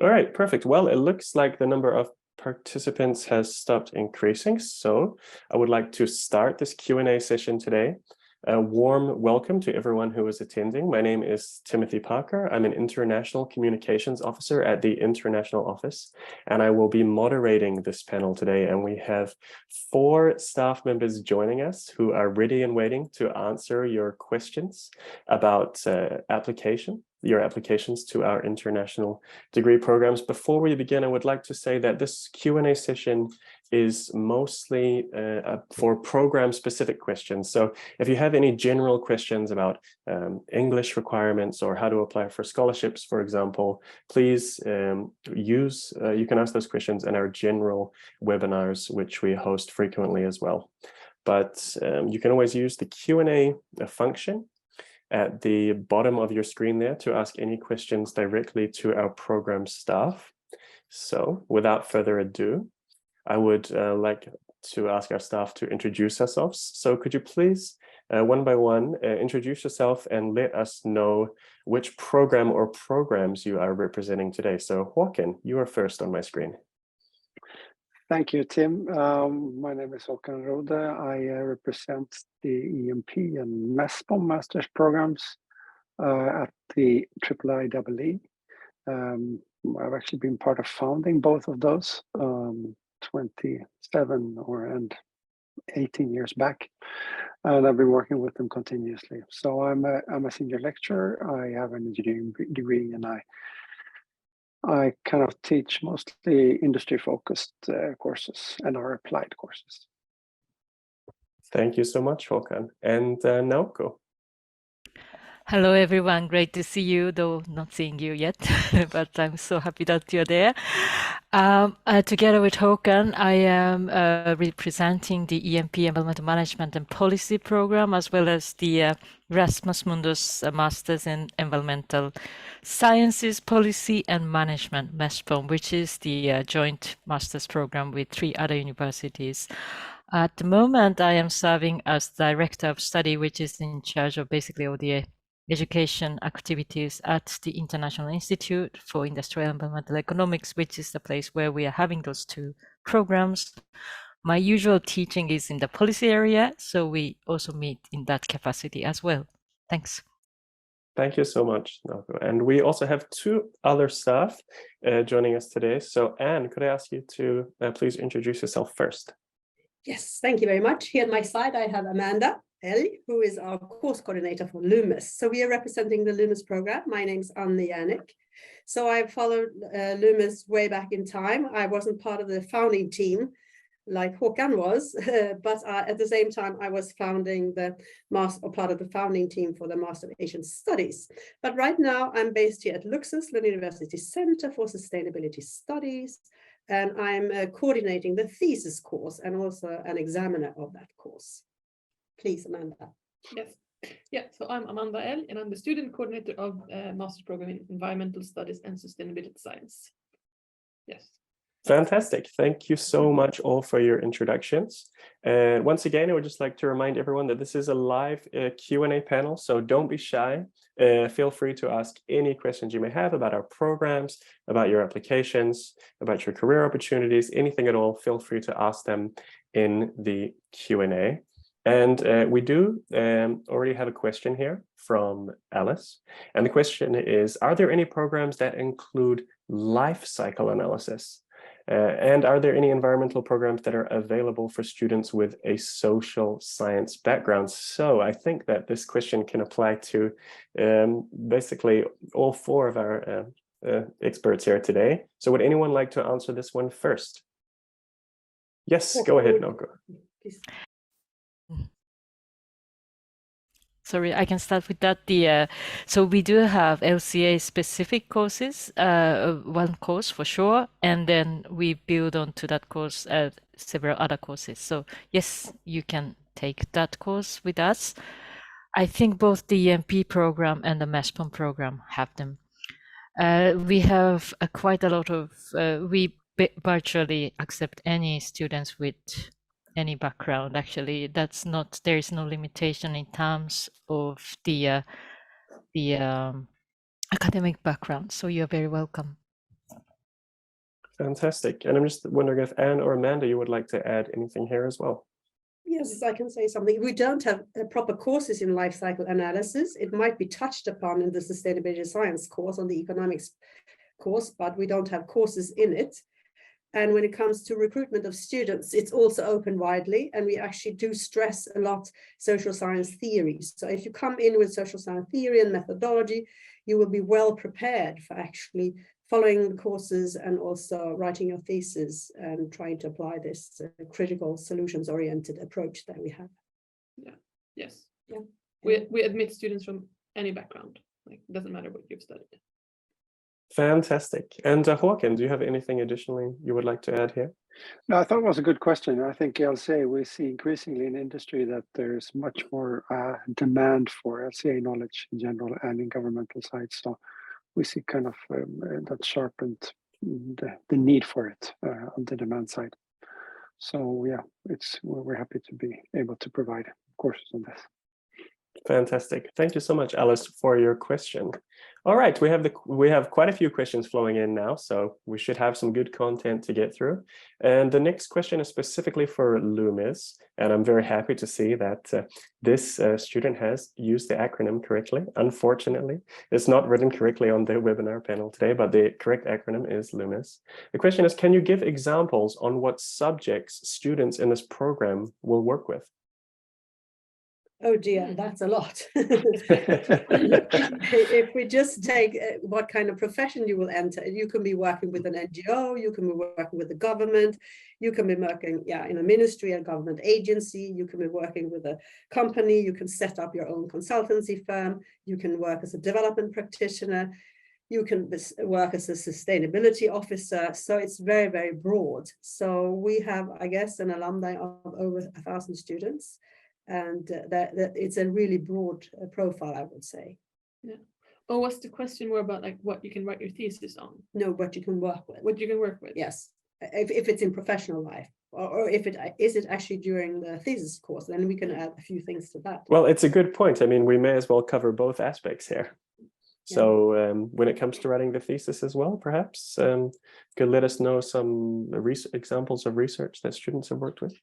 All right, perfect. Well, it looks like the number of participants has stopped increasing, so I would like to start this Q&A session today. A warm welcome to everyone who is attending. My name is Timothy Parker. I'm an International Communications Officer at the International Office, and I will be moderating this panel today. And we have 4 staff members joining us who are ready and waiting to answer your questions about your applications to our international degree programs. Before we begin, I would like to say that this Q&A session is mostly for program-specific questions. So if you have any general questions about English requirements or how to apply for scholarships, for example, please you can ask those questions in our general webinars, which we host frequently as well. But you can always use the Q&A function at the bottom of your screen there to ask any questions directly to our program staff. So without further ado, I would like to ask our staff to introduce ourselves. So could you please, one by one, introduce yourself and let us know which program or programs you are representing today. So Håkan, you are first on my screen. Thank you, Tim. My name is Håkan Rode. I represent the EMP and MESPOM master's programs at the IIIE. I've actually been part of founding both of those 27 and 18 years back, and I've been working with them continuously. So I'm a senior lecturer. I have an engineering degree, and I kind of teach mostly industry-focused courses and our applied courses. Thank you so much, Håkan. And Nauko. Hello, everyone. Great to see you, though not seeing you yet, but I'm so happy that you're there. Together with Håkan, I am representing the EMP Environmental Management and Policy program, as well as the Erasmus Mundus Masters in Environmental Sciences, Policy and Management, MESPOM, which is the joint master's program with 3 other universities. At the moment, I am serving as Director of Study, which is in charge of basically all the education activities at the International Institute for Industrial and Environmental Economics, which is the place where we are having those 2 programs. My usual teaching is in the policy area, so we also meet in that capacity as well. Thanks. Thank you so much, Nauko. And we also have 2 other staff joining us today. So Anne, could I ask you to please introduce yourself first? Yes, thank you very much. Here at my side, I have Amanda L, who is our course coordinator for LUMUS. So we are representing the LUMUS program. My name's Anne Janik. So I followed LUMUS way back in time. I wasn't part of the founding team like Håkan was, but at the same time, I was founding part of the founding team for the Master of Asian Studies. But right now, I'm based here at Luxus, Lund University Center for Sustainability Studies, and I'm coordinating the thesis course and also an examiner of that course. Please, Amanda. Yes. Yeah, so I'm Amanda L, and I'm the student coordinator of Master's Program in Environmental Studies and Sustainability Science. Yes. Fantastic. Thank you so much all for your introductions. And once again, I would just like to remind everyone that this is a live Q&A panel, so don't be shy. Feel free to ask any questions you may have about our programs, about your applications, about your career opportunities, anything at all. Feel free to ask them in the Q&A. And we do already have a question here from Alice. And the question is, are there any programs that include life cycle analysis? And are there any environmental programs that are available for students with a social science background? So I think that this question can apply to basically all 4 of our experts here today. So would anyone like to answer this one first? Yes, go ahead, Nauko. Sorry, I can start with that. So we do have LCA specific courses, 1 course for sure, and then we build onto that course several other courses. So yes, you can take that course with us. I think both the EMP program and the MESPOM program have them. We have quite a lot of, we virtually accept any students with any background. Actually, that's not, there is no limitation in terms of the academic background, so you're very welcome. Fantastic. And I'm just wondering if Anne or Amanda, you would like to add anything here as well. Yes, I can say something. We don't have proper courses in life cycle analysis. It might be touched upon in the sustainability science course on the economics course, but we don't have courses in it. And when it comes to recruitment of students, it's also open widely, and we actually do stress a lot social science theories. So if you come in with social science theory and methodology, you will be well prepared for actually following the courses and also writing your thesis and trying to apply this critical solutions-oriented approach that we have. Yeah. Yes. Yeah. We admit students from any background. Like, it doesn't matter what you've studied. Fantastic. And Håkan, do you have anything additionally you would like to add here? No, I thought it was a good question. I think LCA, we see increasingly in industry that there's much more demand for LCA knowledge in general and in governmental sites. So we see kind of that sharpened the need for it on the demand side. So yeah, we're happy to be able to provide courses on this. Fantastic. Thank you so much, Alice, for your question. All right, we have quite a few questions flowing in now, so we should have some good content to get through. And the next question is specifically for Loomis, and I'm very happy to see that this student has used the acronym correctly. Unfortunately, it's not written correctly on the webinar panel today, but the correct acronym is Loomis. The question is, can you give examples on what subjects students in this program will work with? Oh dear, that's a lot. If we just take what kind of profession you will enter, you can be working with an NGO, you can be working with the government, you can be working in a ministry, a government agency, you can be working with a company, you can set up your own consultancy firm, you can work as a development practitioner, you can work as a sustainability officer. So it's very, very broad. So we have, I guess, an alumni of over 1,000 students. And that it's a really broad profile, I would say. Yeah. Oh, was the question more about like what you can write your thesis on? No, what you can work with. What you can work with. Yes, if it's in professional life, or if it is actually during the thesis course, then we can add a few things to that. Well, it's a good point. I mean, we may as well cover both aspects here. So when it comes to writing the thesis as well, perhaps could let us know some examples of research that students have worked with.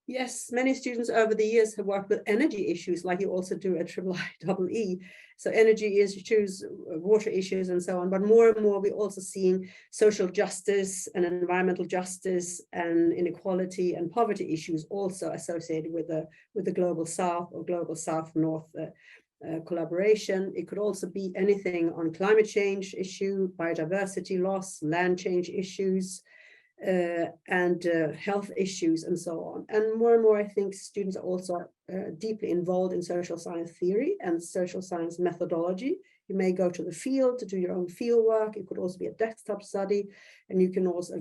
Yes, many students over the years have worked with energy issues, like you also do at IEEE. So energy issues, water issues, and so on. But more and more, we're also seeing social justice and environmental justice and inequality and poverty issues also associated with the global South or global South-North collaboration. It could also be anything on climate change issue, biodiversity loss, land change issues, and health issues and so on. And more, I think students are also deeply involved in social science theory and social science methodology. You may go to the field to do your own field work. It could also be a desktop study, and you can also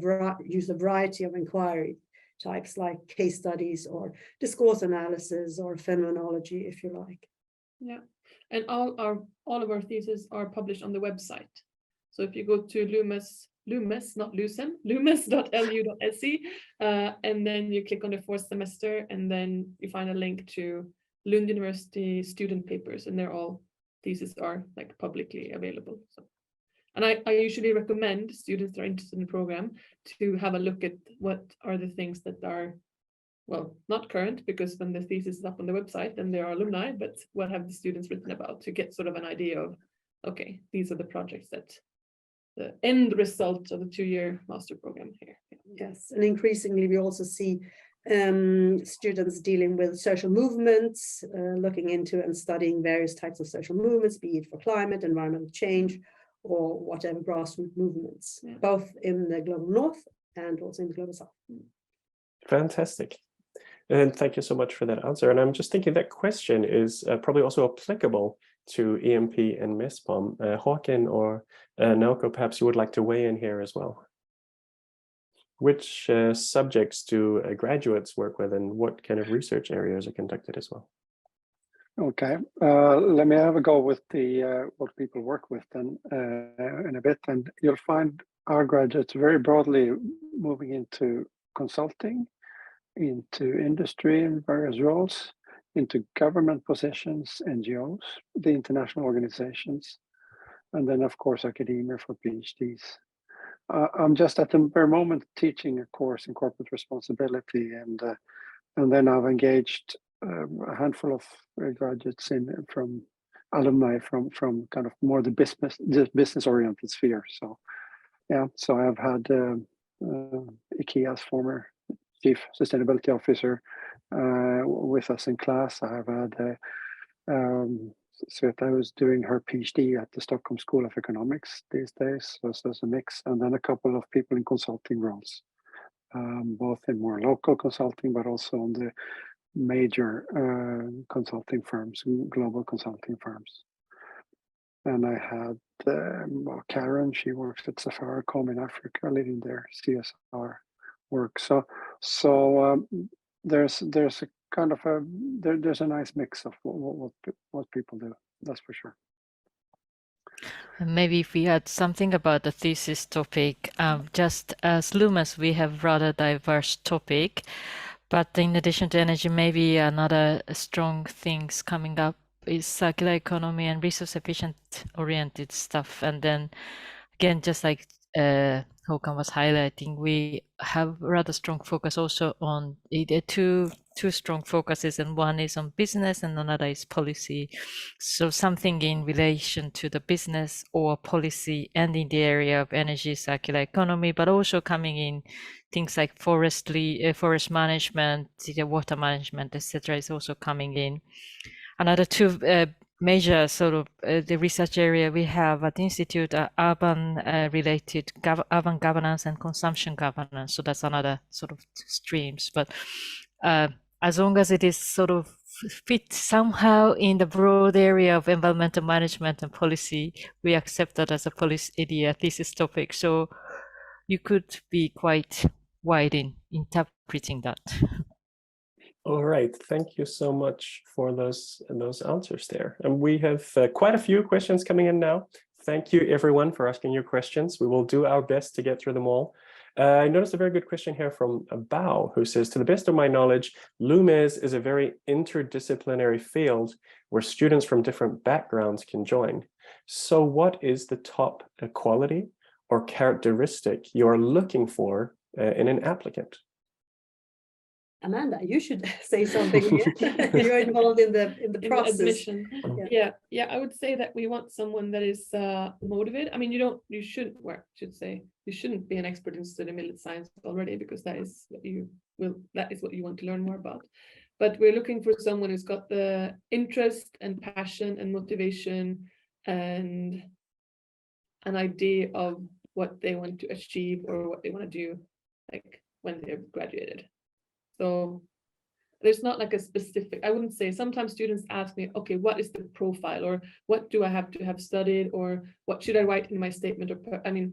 use a variety of inquiry types like case studies or discourse analysis or phenomenology, if you like. Yeah, and all of our theses are published on the website. So if you go to Loomis, not Lucem, loomis.lu.se, and then you click on the 4th semester, and then you find a link to Lund University student papers, and all theses are like publicly available. So, and I usually recommend students that are interested in the program to have a look at what are the things that are, well, not current, because when the thesis is up on the website, then there are alumni, but what have the students written about, to get sort of an idea of, okay, these are the projects that the end result of the 2-year master program here. Yes, and increasingly we also see students dealing with social movements, looking into and studying various types of social movements, be it for climate, environmental change, or whatever grassroots movements, both in the global North and also in the global South. Fantastic. And thank you so much for that answer. And I'm just thinking that question is probably also applicable to EMP and MESPOM. Håkan or Nauko, perhaps you would like to weigh in here as well. Which subjects do graduates work with, and what kind of research areas are conducted as well? Okay, let me have a go with the what people work with then in a bit, and you'll find our graduates very broadly moving into consulting, into industry in various roles, into government positions, NGOs, the international organizations, and then of course academia for PhDs. I'm just at the very moment teaching a course in corporate responsibility, and then I've engaged a handful of graduates from alumni from kind of more the business oriented sphere. So yeah, so I've had IKEA's former chief sustainability officer with us in class. I have had Sveta, who's doing her PhD at the Stockholm School of Economics these days. So it's a mix, and then a couple of people in consulting roles, both in more local consulting, but also on the major consulting firms, global consulting firms. And I had Karen, she works at Safaricom in Africa, leading their CSR work. So there's a kind of there's a nice mix of what people do. That's for sure. And maybe if we had something about the thesis topic, just as Loomis, we have rather diverse topic, but in addition to energy, maybe another strong things coming up is circular economy and resource efficient oriented stuff. And then again, just like Håkan was highlighting, we have rather strong focus also on two strong focuses, and one is on business and another is policy. So something in relation to the business or policy and in the area of energy, circular economy, but also coming in things like forest management, water management, etc. is also coming in. Another two major sort of the research area we have at the Institute are urban related urban governance and consumption governance. So that's another sort of streams. But as long as it is sort of fit somehow in the broad area of environmental management and policy, we accept that as a policy area thesis topic. So you could be quite wide in interpreting that. All right, thank you so much for those answers there. And we have quite a few questions coming in now. Thank you everyone for asking your questions. We will do our best to get through them all. I noticed a very good question here from Bao, who says, to the best of my knowledge, LUMES is a very interdisciplinary field where students from different backgrounds can join. So what is the top quality or characteristic you are looking for in an applicant? Amanda, you should say something here. You're involved in the process. Admission. Yeah, I would say that we want someone that is motivated. I mean, you shouldn't be an expert in sustainability science already, because that is what you want to learn more about. But we're looking for someone who's got the interest and passion and motivation and an idea of what they want to achieve or what they want to do, like when they've graduated. So there's not like a specific, I wouldn't say, sometimes students ask me, okay, what is the profile, or what do I have to have studied, or what should I write in my statement? Or I mean,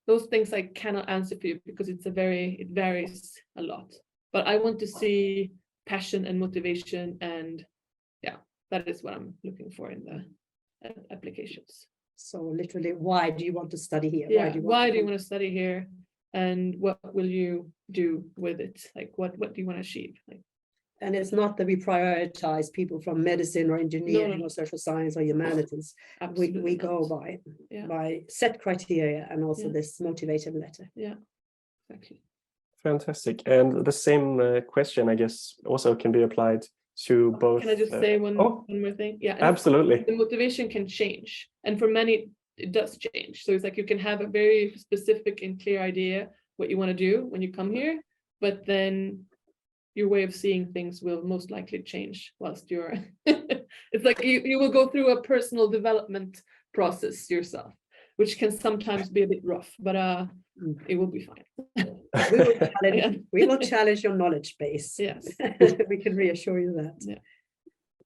those things I cannot answer for you, because it varies a lot. But I want to see passion and motivation, and yeah, that is what I'm looking for in the applications. So literally, why do you want to study here? Yeah, why do you want to study here? And what will you do with it? Like, what do you want to achieve? Like, and it's not that we prioritize people from medicine or engineering or social science or humanities. We go by set criteria, and also this motivated letter. Yeah, exactly. Fantastic. And the same question, I guess, also can be applied to both. Can I just say one more thing? Yeah, absolutely. The motivation can change, and for many it does change. So it's like you can have a very specific and clear idea what you want to do when you come here, but then your way of seeing things will most likely change whilst you're it's like you will go through a personal development process yourself, which can sometimes be a bit rough, but it will be fine. We will challenge your knowledge base. Yes. We can reassure you that. Yeah.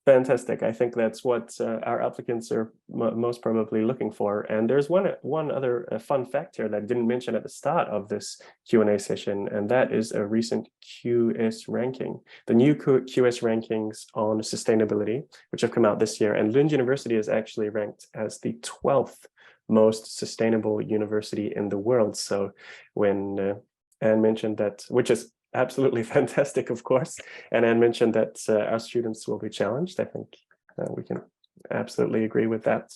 Fantastic. I think that's what our applicants are most probably looking for. And there's one other fun fact here that I didn't mention at the start of this Q&A session, and that is a recent QS ranking. The new QS rankings on sustainability, which have come out this year, and Lund University is actually ranked as the 12th most sustainable university in the world. So when Anne mentioned that, which is absolutely fantastic, of course, and Anne mentioned that our students will be challenged, I think we can absolutely agree with that.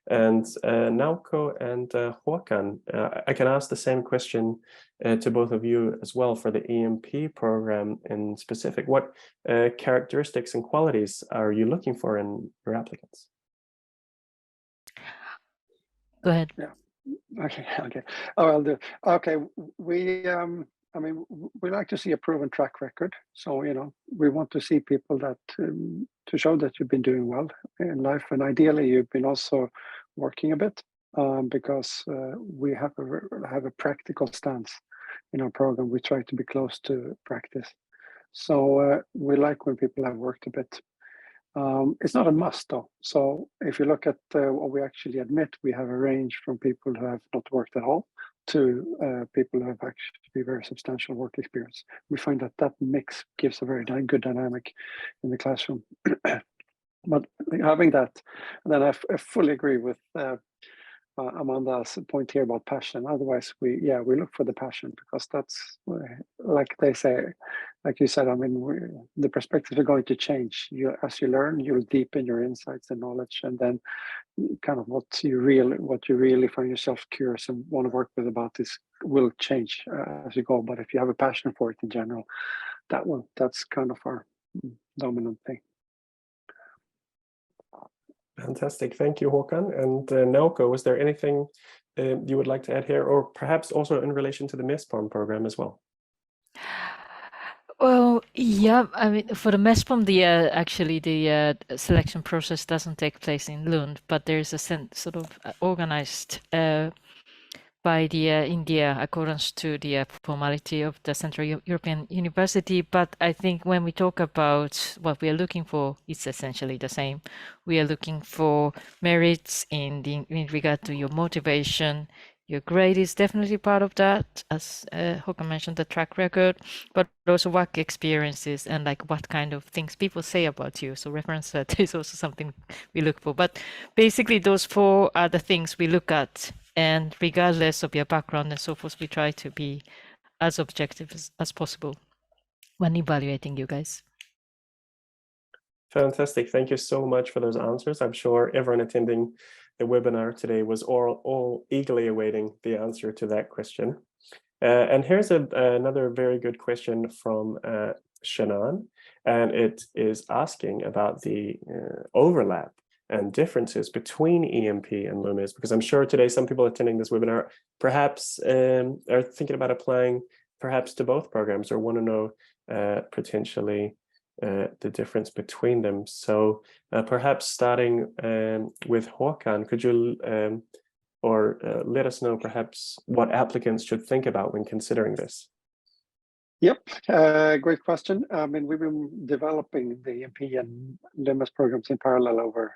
And Nauko and Håkan, I can ask the same question to both of you as well for the EMP program in specific. What characteristics and qualities are you looking for in your applicants? Go ahead. Yeah. Okay. Oh, I'll do. Okay. I mean, we like to see a proven track record. So, we want to see people that to show that you've been doing well in life, and ideally you've been also working a bit, because we have a practical stance in our program. We try to be close to practice. So we like when people have worked a bit. It's not a must though. So if you look at what we actually admit, we have a range from people who have not worked at all to people who have actually very substantial work experience. We find that mix gives a very good dynamic in the classroom. But having that, then I fully agree with Amanda's point here about passion. Otherwise, we look for the passion, because that's like they say, like you said. I mean, the perspectives are going to change. As you learn, you'll deepen your insights and knowledge, and then kind of what you really find yourself curious and want to work with about this will change as you go. But if you have a passion for it in general, that's kind of our dominant thing. Fantastic. Thank you, Håkan. And Nauko, was there anything you would like to add here, or perhaps also in relation to the MESPOM program as well? Well, yeah, I mean, for the MESPOM, actually the selection process doesn't take place in Lund, but there's a sort of organized by the India accordance to the formality of the Central European University. But I think when we talk about what we are looking for, it's essentially the same. We are looking for merits in regard to your motivation. Your grade is definitely part of that, as Håkan mentioned, the track record, but also work experiences and like what kind of things people say about you. So reference that is also something we look for. But basically those four are the things we look at. And regardless of your background and so forth, we try to be as objective as possible when evaluating you guys. Fantastic. Thank you so much for those answers. I'm sure everyone attending the webinar today was all eagerly awaiting the answer to that question. And here's another very good question from Shannon, and it is asking about the overlap and differences between EMP and LUMIS, because I'm sure today some people attending this webinar perhaps are thinking about applying perhaps to both programs or want to know potentially the difference between them. So perhaps starting with Håkan, could you let us know perhaps what applicants should think about when considering this? Yep, great question. I mean, we've been developing the EMP and LUMIS programs in parallel over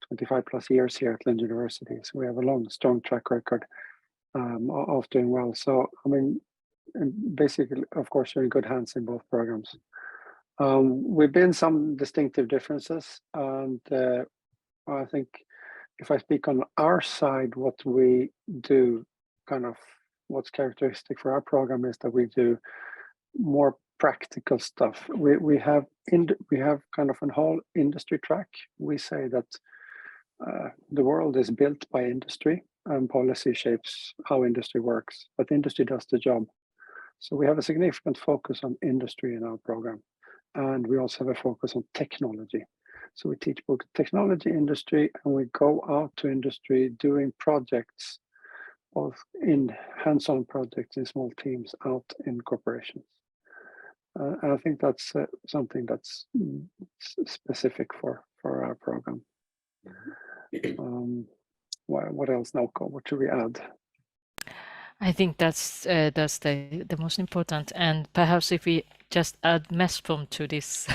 25 plus years here at Lund University. So we have a long, strong track record of doing well. So, I mean, basically, of course, you're in good hands in both programs. We've been some distinctive differences, and I think if I speak on our side, what we do, kind of what's characteristic for our program is that we do more practical stuff. We have kind of a whole industry track. We say that the world is built by industry, and policy shapes how industry works, but industry does the job. So we have a significant focus on industry in our program, and we also have a focus on technology. So we teach both technology industry, and we go out to industry doing projects, both in hands-on projects in small teams out in corporations. And I think that's something that's specific for our program. What else, Nauko? What should we add? I think that's the most important. And perhaps if we just add MESPOM to this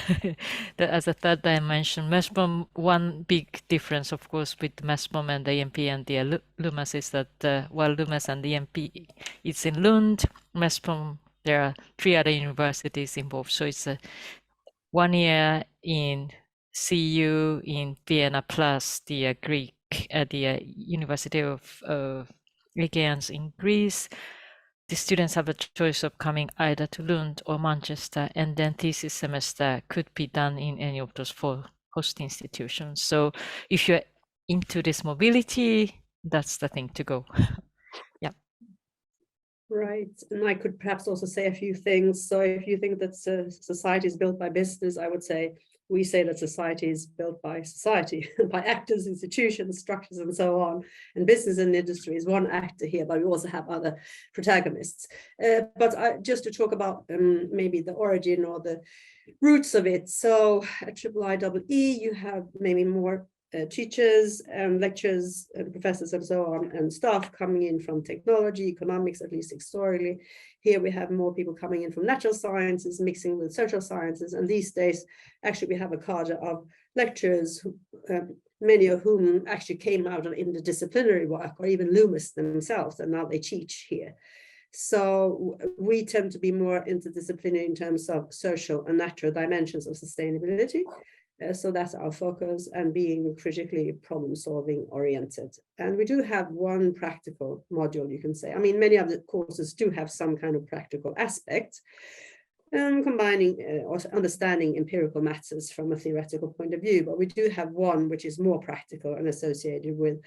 as a third dimension, MESPOM, one big difference, of course, with MESPOM and the EMP and the LUMIS is that while LUMIS and the EMP it's in Lund, MESPOM, there are 3 other universities involved. So it's 1 year in CU in Vienna plus the Greek at the University of Aegeans in Greece. The students have a choice of coming either to Lund or Manchester, and then thesis semester could be done in any of those 4 host institutions. So if you're into this mobility, that's the thing to go. Yeah. Right, and I could perhaps also say a few things. So if you think that society is built by business, I would say we say that society is built by society, by actors, institutions, structures, and so on. And business and industry is one actor here, but we also have other protagonists. But just to talk about maybe the origin or the roots of it. So at IEEE, you have maybe more teachers and lecturers and professors and so on, and staff coming in from technology, economics, at least historically. Here we have more people coming in from natural sciences, mixing with social sciences. And these days, actually, we have a cadre of lecturers, who, many of whom actually came out of interdisciplinary work, or even Loomis themselves, and now they teach here. So we tend to be more interdisciplinary in terms of social and natural dimensions of sustainability. So that's our focus, and being critically problem-solving oriented. And we do have one practical module, you can say. I mean, many of the courses do have some kind of practical aspect, combining or understanding empirical matters from a theoretical point of view. But we do have one which is more practical and associated with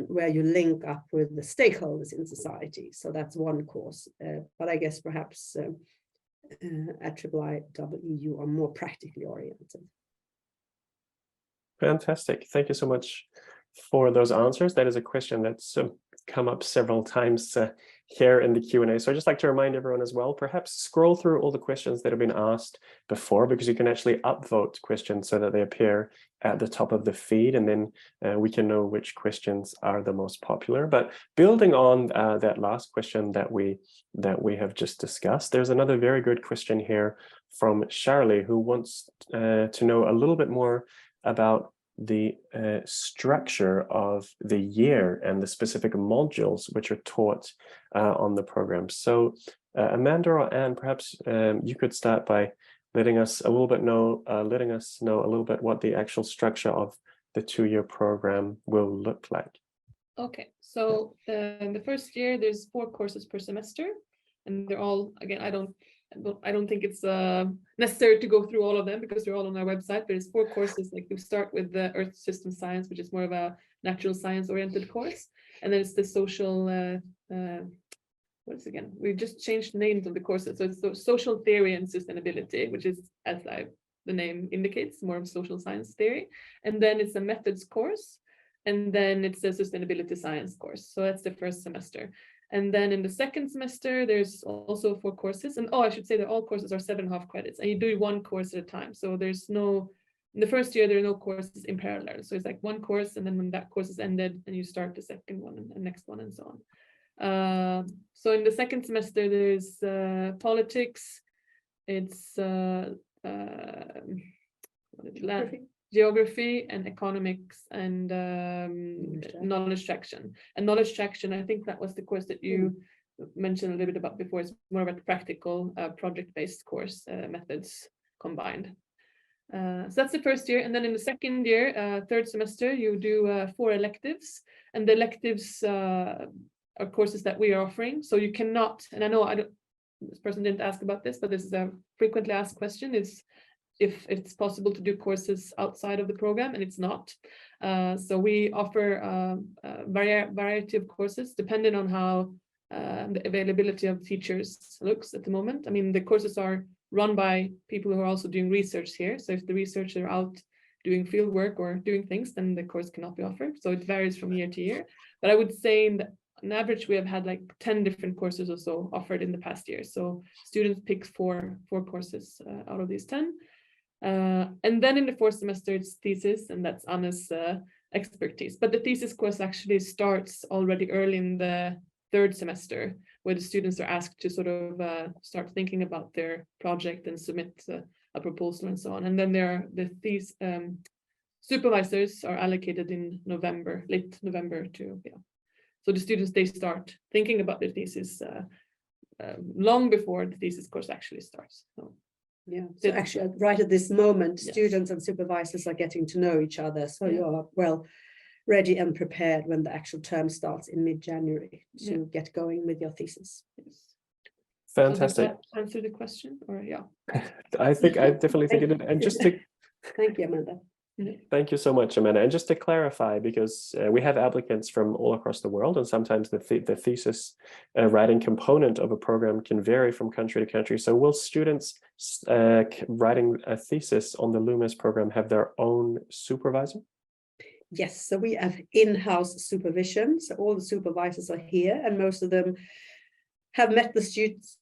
where you link up with the stakeholders in society. So that's one course. But I guess perhaps at IIIE you are more practically oriented. Fantastic. Thank you so much for those answers. That is a question that's come up several times here in the Q&A. So I'd just like to remind everyone as well, perhaps scroll through all the questions that have been asked before, because you can actually upvote questions so that they appear at the top of the feed, and then we can know which questions are the most popular. But building on that last question that we have just discussed, there's another very good question here from Charlie, who wants to know a little bit more about the structure of the year and the specific modules which are taught on the program. So Amanda or Anne, perhaps you could start by letting us know a little bit what the actual structure of the 2-year program will look like. Okay, so in the first year, there's 4 courses per semester, and they're all, again, I don't think it's necessary to go through all of them because they're all on our website, but it's 4 courses. Like we start with the Earth System Science, which is more of a natural science oriented course. And then it's the social, what is it again? We've just changed names of the courses. So it's the Social Theory and Sustainability, which is, as the name indicates, more of social science theory. And then it's a methods course. And then it's a sustainability science course. So that's the first semester. And then in the second semester, there's also 4 courses. And I should say that all courses are 7.5 credits, and you do 1 course at a time. So there's no, in the first year, there are no courses in parallel. So it's like 1 course, and then when that course is ended, then you start the second one and the next one and so on. So in the second semester, there's politics, it's geography and economics and knowledge traction. And knowledge traction, I think that was the course that you mentioned a little bit about before. It's more of a practical project-based course, methods combined. So that's the first year. And then in the second year, third semester, you do 4 electives. And the electives are courses that we are offering. So you cannot, and I know this person didn't ask about this, but this is a frequently asked question, is if it's possible to do courses outside of the program, and it's not. So we offer a variety of courses depending on how the availability of teachers looks at the moment. I mean, the courses are run by people who are also doing research here. So if the researchers are out doing field work or doing things, then the course cannot be offered. So it varies from year to year. But I would say on average, we have had like 10 different courses or so offered in the past year. So students pick four courses out of these 10. And then in the 4th semester, it's thesis, and that's Anna's expertise. But the thesis course actually starts already early in the 3rd semester, where the students are asked to sort of start thinking about their project and submit a proposal and so on. And then the thesis supervisors are allocated in November, late November to, So the students, they start thinking about their thesis long before the thesis course actually starts. So. Yeah, so actually right at this moment, students and supervisors are getting to know each other. So you are well ready and prepared when the actual term starts in mid-January to get going with your thesis. Yes. Fantastic. So does that answer the question, or I definitely think it did. And just to thank you, Amanda. Thank you so much, Amanda. And just to clarify, because we have applicants from all across the world, and sometimes the thesis writing component of a program can vary from country to country. So will students writing a thesis on the LUMIS program have their own supervisor? Yes, so we have in-house supervision. So all the supervisors are here, and most of them have met the students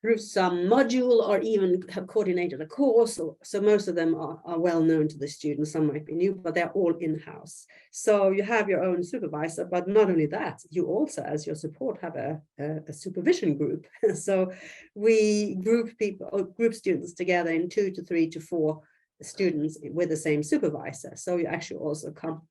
through some module or even have coordinated a course. So most of them are well known to the students. Some might be new, but they're all in-house. So you have your own supervisor, but not only that, you also, as your support, have a supervision group. So we group people or group students together in 2 to 3 to 4 students with the same supervisor. So you actually also come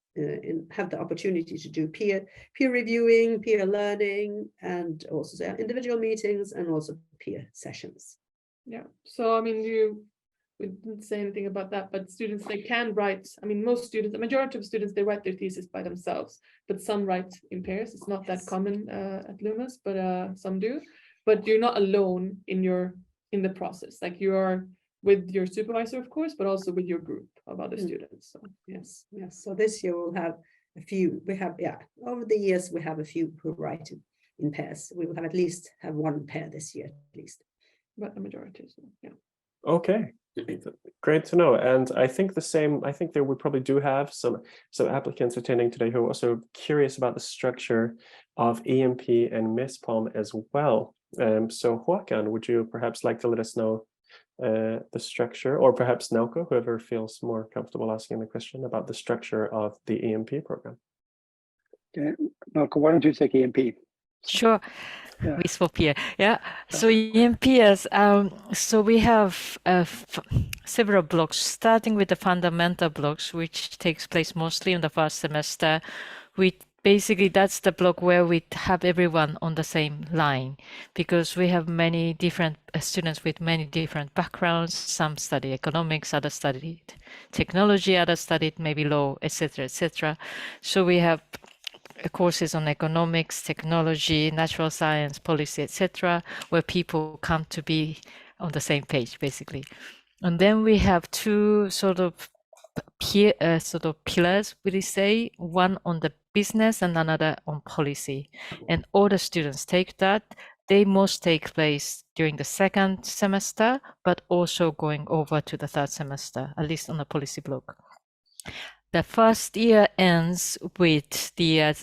have the opportunity to do peer reviewing, peer learning, and also individual meetings and also peer sessions. Yeah. So I mean, we didn't say anything about that, but students, they can write. I mean, most students, the majority of students, they write their thesis by themselves, but some write in pairs. It's not that common at LUMIS, but some do. But you're not alone in the process. Like you are with your supervisor, of course, but also with your group of other students. So yes. So this year we'll have a few. We have over the years we have a few who write in pairs. We will have at least have one pair this year at least. But the majority, so yeah. Okay, great to know. And I think the same. I think that we probably do have some applicants attending today who are also curious about the structure of EMP and MISPOM as well. So Håkan, would you perhaps like to let us know the structure, or perhaps Nauko, whoever feels more comfortable asking the question about the structure of the EMP program? Okay, Nauko, why don't you take EMP? Sure. Yeah. We swap here. Yeah. So EMPs, so we have several blocks, starting with the fundamental blocks, which takes place mostly in the first semester. Basically, that's the block where we have everyone on the same line, because we have many different students with many different backgrounds. Some study economics, others studied technology, others studied maybe law, etc., etc. So we have courses on economics, technology, natural science, policy, etc., where people come to be on the same page, basically. And then we have two sort of pillars, would you say, one on the business and another on policy. And all the students take that. They most take place during the second semester, but also going over to the third semester, at least on the policy block. The first year ends with the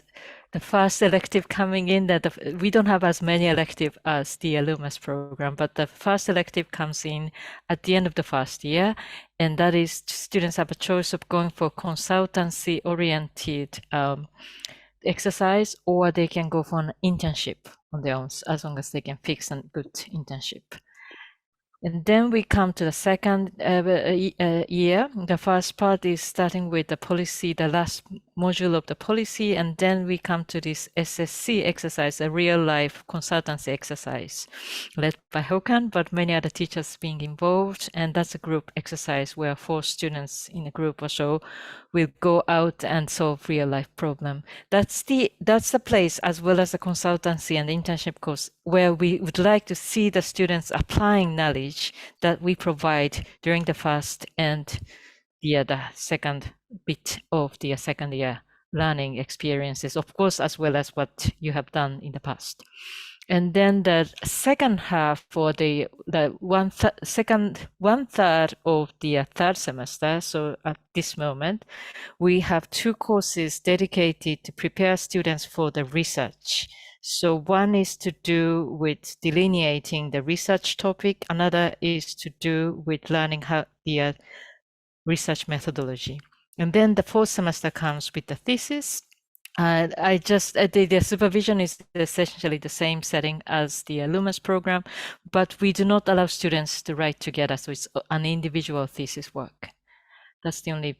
first elective coming in. That we don't have as many elective as the LUMIS program, but the first elective comes in at the end of the first year, and that is students have a choice of going for consultancy-oriented exercise, or they can go for an internship on their own, as long as they can fix a good internship. And then we come to the second year. The first part is starting with the policy, the last module of the policy, and then we come to this SSC exercise, a real-life consultancy exercise, led by Håkan, but many other teachers being involved. And that's a group exercise where 4 students in a group or so will go out and solve real-life problem. That's the place, as well as the consultancy and the internship course, where we would like to see the students applying knowledge that we provide during the first and the second bit of the second year learning experiences, of course, as well as what you have done in the past. And then the second half, for the one third of the third semester, so at this moment, we have 2 courses dedicated to prepare students for the research. So one is to do with delineating the research topic. Another is to do with learning how the research methodology. And then the 4th semester comes with the thesis. The supervision is essentially the same setting as the LUMIS program, but we do not allow students to write together. So it's an individual thesis work. That's the only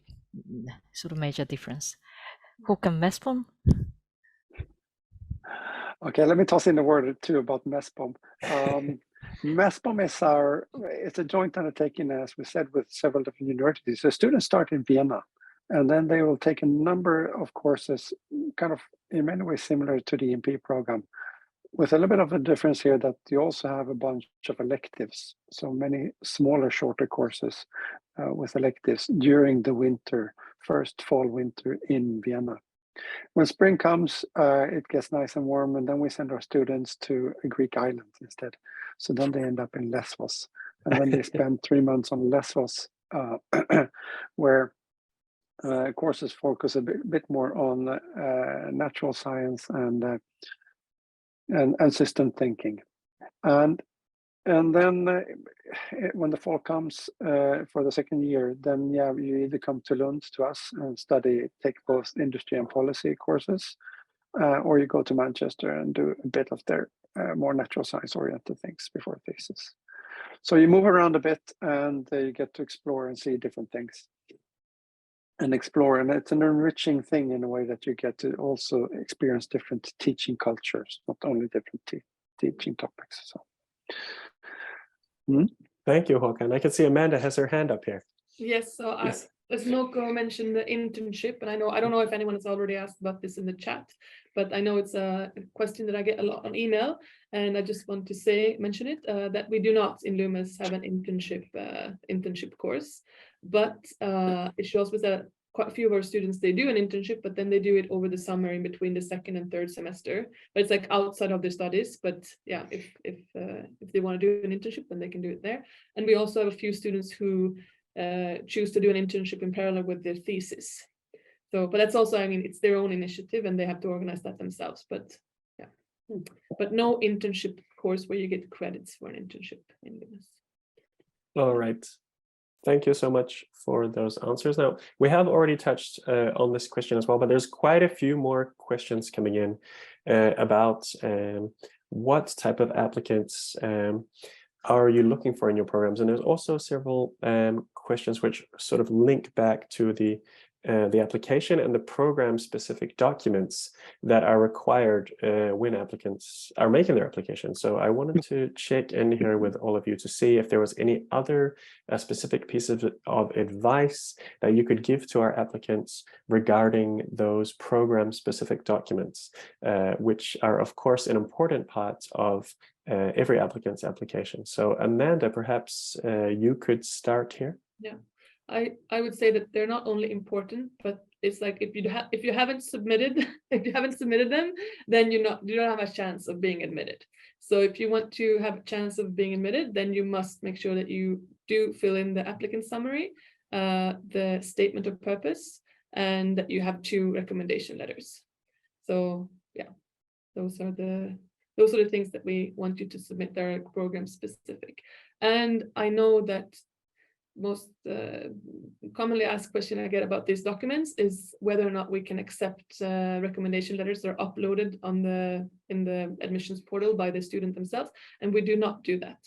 sort of major difference. Håkan, MESPOM? Okay, let me toss in a word or two about MESPOM. MESPOM is it's a joint undertaking, as we said, with several different universities. So students start in Vienna, and then they will take a number of courses, kind of in many ways similar to the EMP program, with a little bit of a difference here that you also have a bunch of electives, so many smaller, shorter courses with electives during the first fall winter in Vienna. When spring comes, it gets nice and warm, and then we send our students to a Greek island instead. So then they end up in Lesvos, and then they spend 3 months on Lesvos, where courses focus a bit more on natural science and system thinking. And then when the fall comes for the second year, then yeah, you either come to Lund to us and take both industry and policy courses, or you go to Manchester and do a bit of their more natural science oriented things before thesis. So you move around a bit and you get to explore and see different things and explore. And it's an enriching thing in a way that you get to also experience different teaching cultures, not only different teaching topics. So. Thank you, Håkan. I can see Amanda has her hand up here. Yes, so Yes. as Noko mentioned the internship, and I don't know if anyone has already asked about this in the chat, but I know it's a question that I get a lot on email, and I just want to mention it, that we do not in Loomis have an internship course, but it shows with that quite a few of our students, they do an internship, but then they do it over the summer in between the second and third semester. But it's like outside of their studies. But yeah, if they want to do an internship, then they can do it there. And we also have a few students who choose to do an internship in parallel with their thesis. So, but that's also, I mean, it's their own initiative and they have to organize that themselves. But yeah, but no internship course where you get credits for an internship in Loomis. All right. Thank you so much for those answers. Now, we have already touched on this question as well, but there's quite a few more questions coming in about what type of applicants are you looking for in your programs? And there's also several questions which sort of link back to the application and the program-specific documents that are required when applicants are making their application. So I wanted to check in here with all of you to see if there was any other specific pieces of advice that you could give to our applicants regarding those program-specific documents, which are, of course, an important part of every applicant's application. So Amanda, perhaps you could start here. Yeah. I would say that they're not only important, but it's like if you haven't submitted them, then you don't have a chance of being admitted. So if you want to have a chance of being admitted, then you must make sure that you do fill in the applicant summary, the statement of purpose, and that you have 2 recommendation letters. So yeah, those are the things that we want you to submit that are program specific. And I know that most commonly asked question I get about these documents is whether or not we can accept recommendation letters that are uploaded in the admissions portal by the student themselves, and we do not do that.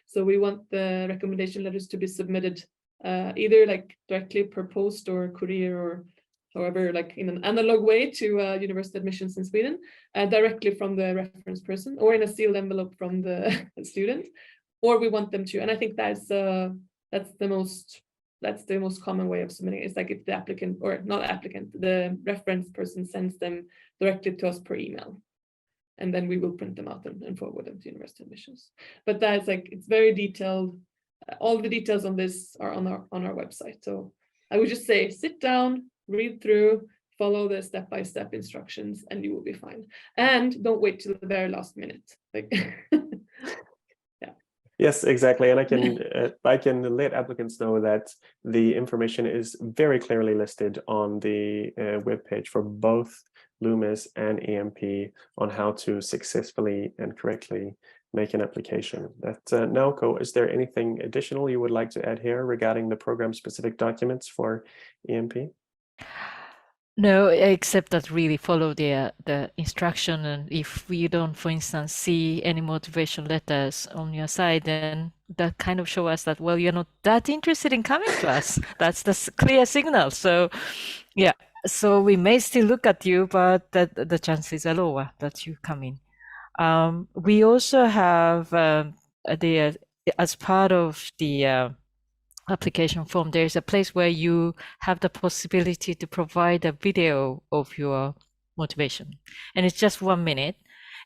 So we want the recommendation letters to be submitted either like directly per post or courier or however, like in an analog way to university admissions in Sweden, directly from the reference person or in a sealed envelope from the student, or we want them to, and I think that's the most common way of submitting it. It's like if the applicant, or not applicant, the reference person sends them directly to us per email, and then we will print them out and forward them to university admissions. But that's like, it's very detailed. All the details on this are on our website. So I would just say, sit down, read through, follow the step-by-step instructions, and you will be fine. And don't wait till the very last minute. Like Yes, exactly. And I can let applicants know that the information is very clearly listed on the webpage for both Loomis and EMP on how to successfully and correctly make an application. Naoko, is there anything additional you would like to add here regarding the program-specific documents for EMP? No, except that really follow the instruction, and if we don't, for instance, see any motivation letters on your side, then that kind of show us that, well, you're not that interested in coming to us. That's the clear signal. So yeah, so we may still look at you, but the chances are lower that you come in. We also have as part of the application form, there's a place where you have the possibility to provide a video of your motivation, and it's just 1 minute,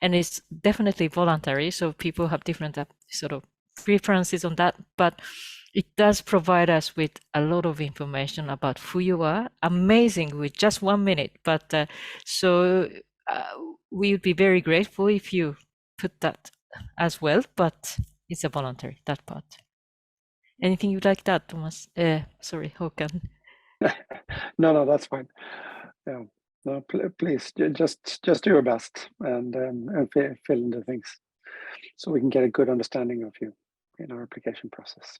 and it's definitely voluntary, so people have different sort of preferences on that, but it does provide us with a lot of information about who you are. Amazing with just 1 minute, but we would be very grateful if you put that as well, but it's a voluntary, that part. Anything you'd like that, Thomas? Sorry, Håkan. No, that's fine. Yeah, no, please just do your best and fill in the things so we can get a good understanding of you in our application process.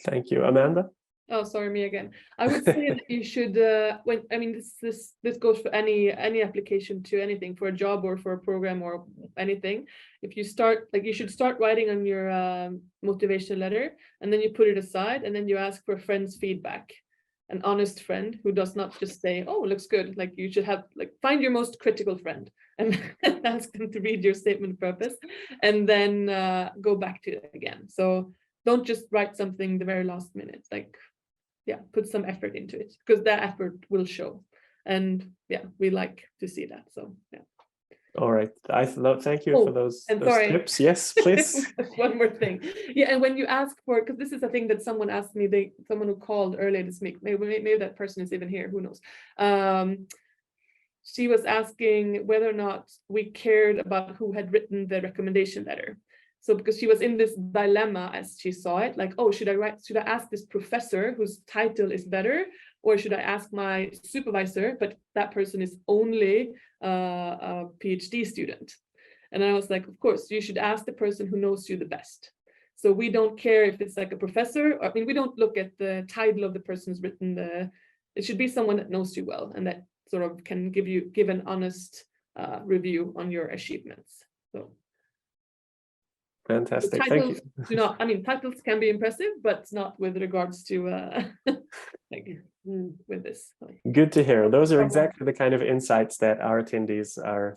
Thank you. Amanda? Oh, sorry, me again. I would say that you should, this goes for any application to anything, for a job or for a program or anything. If you start, you should start writing on your motivation letter, and then you put it aside, and then you ask for a friend's feedback, an honest friend who does not just say, "Oh, looks good." Like, you should have, find your most critical friend and ask them to read your statement of purpose, and then go back to it again. So don't just write something the very last minute. Put some effort into it, because that effort will show. And we like to see that. So All right. Thank you for those tips. Yes, please. One more thing. Yeah, and when you ask for, because this is a thing that someone asked me, someone who called earlier this week, maybe that person is even here, who knows. She was asking whether or not we cared about who had written the recommendation letter. So because she was in this dilemma as she saw it, should I ask this professor whose title is better, or should I ask my supervisor, but that person is only a PhD student? And I was like, of course, you should ask the person who knows you the best. So we don't care if it's a professor. We don't look at the title of the person who's written it should be someone that knows you well and that sort of can give an honest review on your achievements. So. Fantastic. Thank you. Titles can be impressive, but not with regards to with this. Good to hear. Those are exactly the kind of insights that our attendees are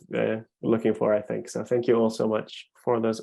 looking for, I think. So thank you all so much for those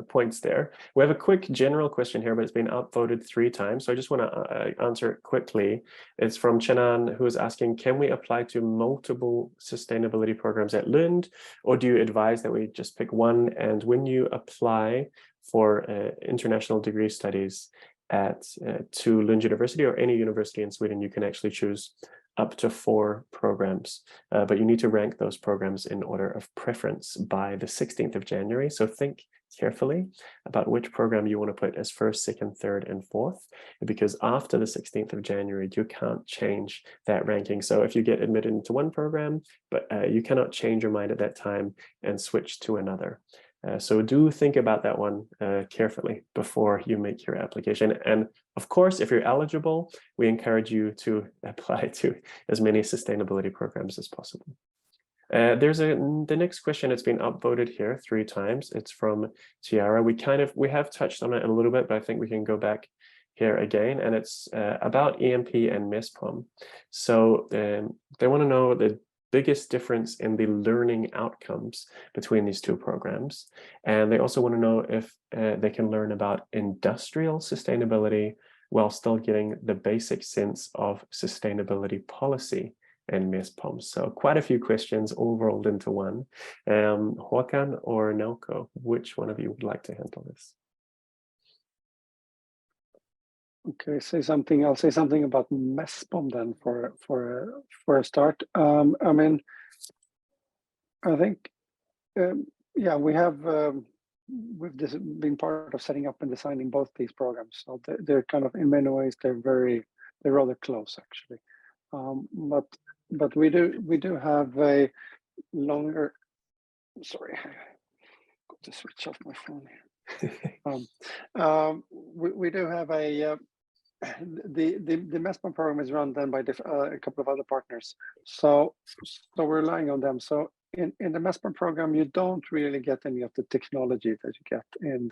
points there. We have a quick general question here, but it's been upvoted 3 times. So I just want to answer it quickly. It's from Chenan, who is asking, can we apply to multiple sustainability programs at Lund, or do you advise that we just pick one? And when you apply for international degree studies to Lund University or any university in Sweden, you can actually choose up to 4 programs, but you need to rank those programs in order of preference by the 16th of January. So think carefully about which program you want to put as first, second, third, and fourth, because after the 16th of January, you can't change that ranking. So if you get admitted into one program, but you cannot change your mind at that time and switch to another. So do think about that one carefully before you make your application. And of course, if you're eligible, we encourage you to apply to as many sustainability programs as possible. There's the next question. It's been upvoted here 3 times. It's from Tiara. We have touched on it a little bit, but I think we can go back here again. And it's about EMP and MESPOM. So they want to know the biggest difference in the learning outcomes between these 2 programs. And they also want to know if they can learn about industrial sustainability while still getting the basic sense of sustainability policy and MESPOM. So quite a few questions all rolled into one. Håkan or Nelko, which one of you would like to handle this? Okay, I'll say something about MESPOM then for a start. I think, we've been part of setting up and designing both these programs. So they're kind of, in many ways, they're rather close actually. But we do have a longer. Sorry, I got to switch off my phone here. We do have the MESPOM program is run then by a couple of other partners, so we're relying on them. So in the MESPOM program, you don't really get any of the technology that you get in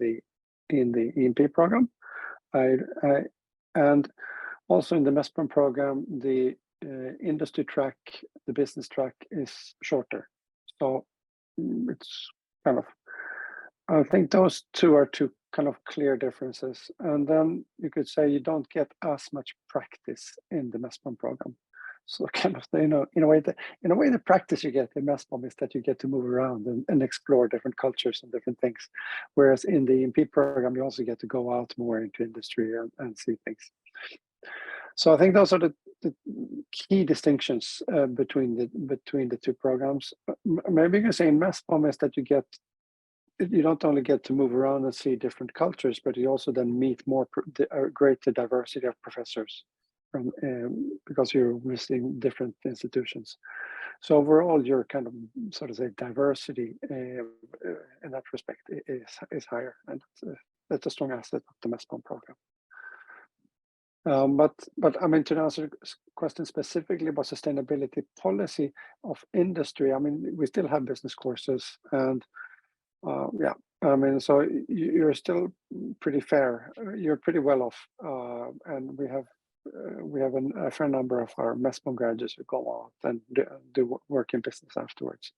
the EMP program. And also in the MESPOM program, the industry track, the business track is shorter. So it's kind of, I think those 2 are 2 kind of clear differences. And then you could say you don't get as much practice in the MESPOM program. So kind of, in a way, the practice you get in MESPOM is that you get to move around and explore different cultures and different things. Whereas in the EMP program, you also get to go out more into industry and see things. So I think those are the key distinctions between the two programs. Maybe you can say in MESPOM is that you don't only get to move around and see different cultures, but you also then meet greater diversity of professors from because you're visiting different institutions. So overall, your kind of sort of say diversity in that respect is higher, and that's a strong asset of the MESPOM program. But I mean, to answer the question specifically about sustainability policy of industry, I mean, we still have business courses, and yeah, I mean, so you're still pretty fair. You're pretty well off, and we have a fair number of our MESPOM graduates who go out and do work in business afterwards.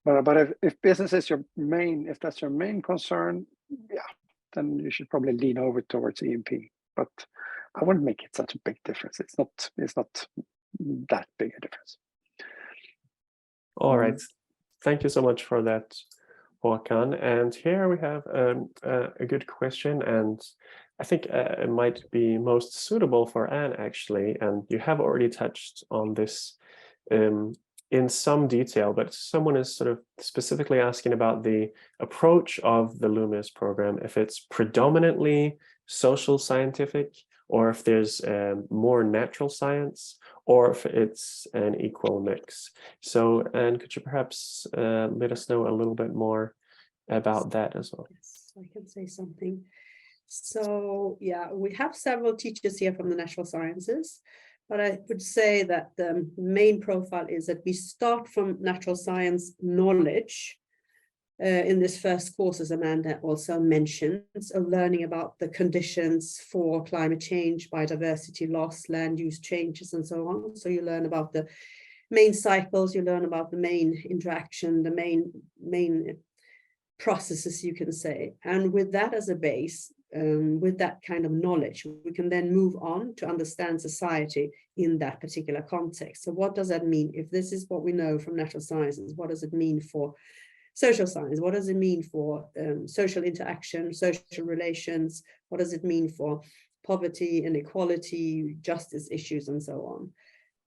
But if business is if that's your main concern, yeah, then you should probably lean over towards EMP. But I wouldn't make it such a big difference. It's not that big a difference. All right. Thank you so much for that, Håkan. And here we have a good question, and I think it might be most suitable for Anne, actually. And you have already touched on this in some detail, but someone is sort of specifically asking about the approach of the LUMIS program, if it's predominantly social scientific, or if there's more natural science, or if it's an equal mix. So, Anne, could you perhaps let us know a little bit more about that as well? Yes, I can say something. So, yeah, we have several teachers here from the natural sciences, but I would say that the main profile is that we start from natural science knowledge in this first course, as Amanda also mentions, of learning about the conditions for climate change, biodiversity loss, land use changes, and so on. So you learn about the main cycles, you learn about the main interaction, the main processes, you can say. And with that as a base, with that kind of knowledge, we can then move on to understand society in that particular context. So what does that mean? If this is what we know from natural sciences, what does it mean for social science? What does it mean for social interaction, social relations? What does it mean for poverty, inequality, justice issues, and so on?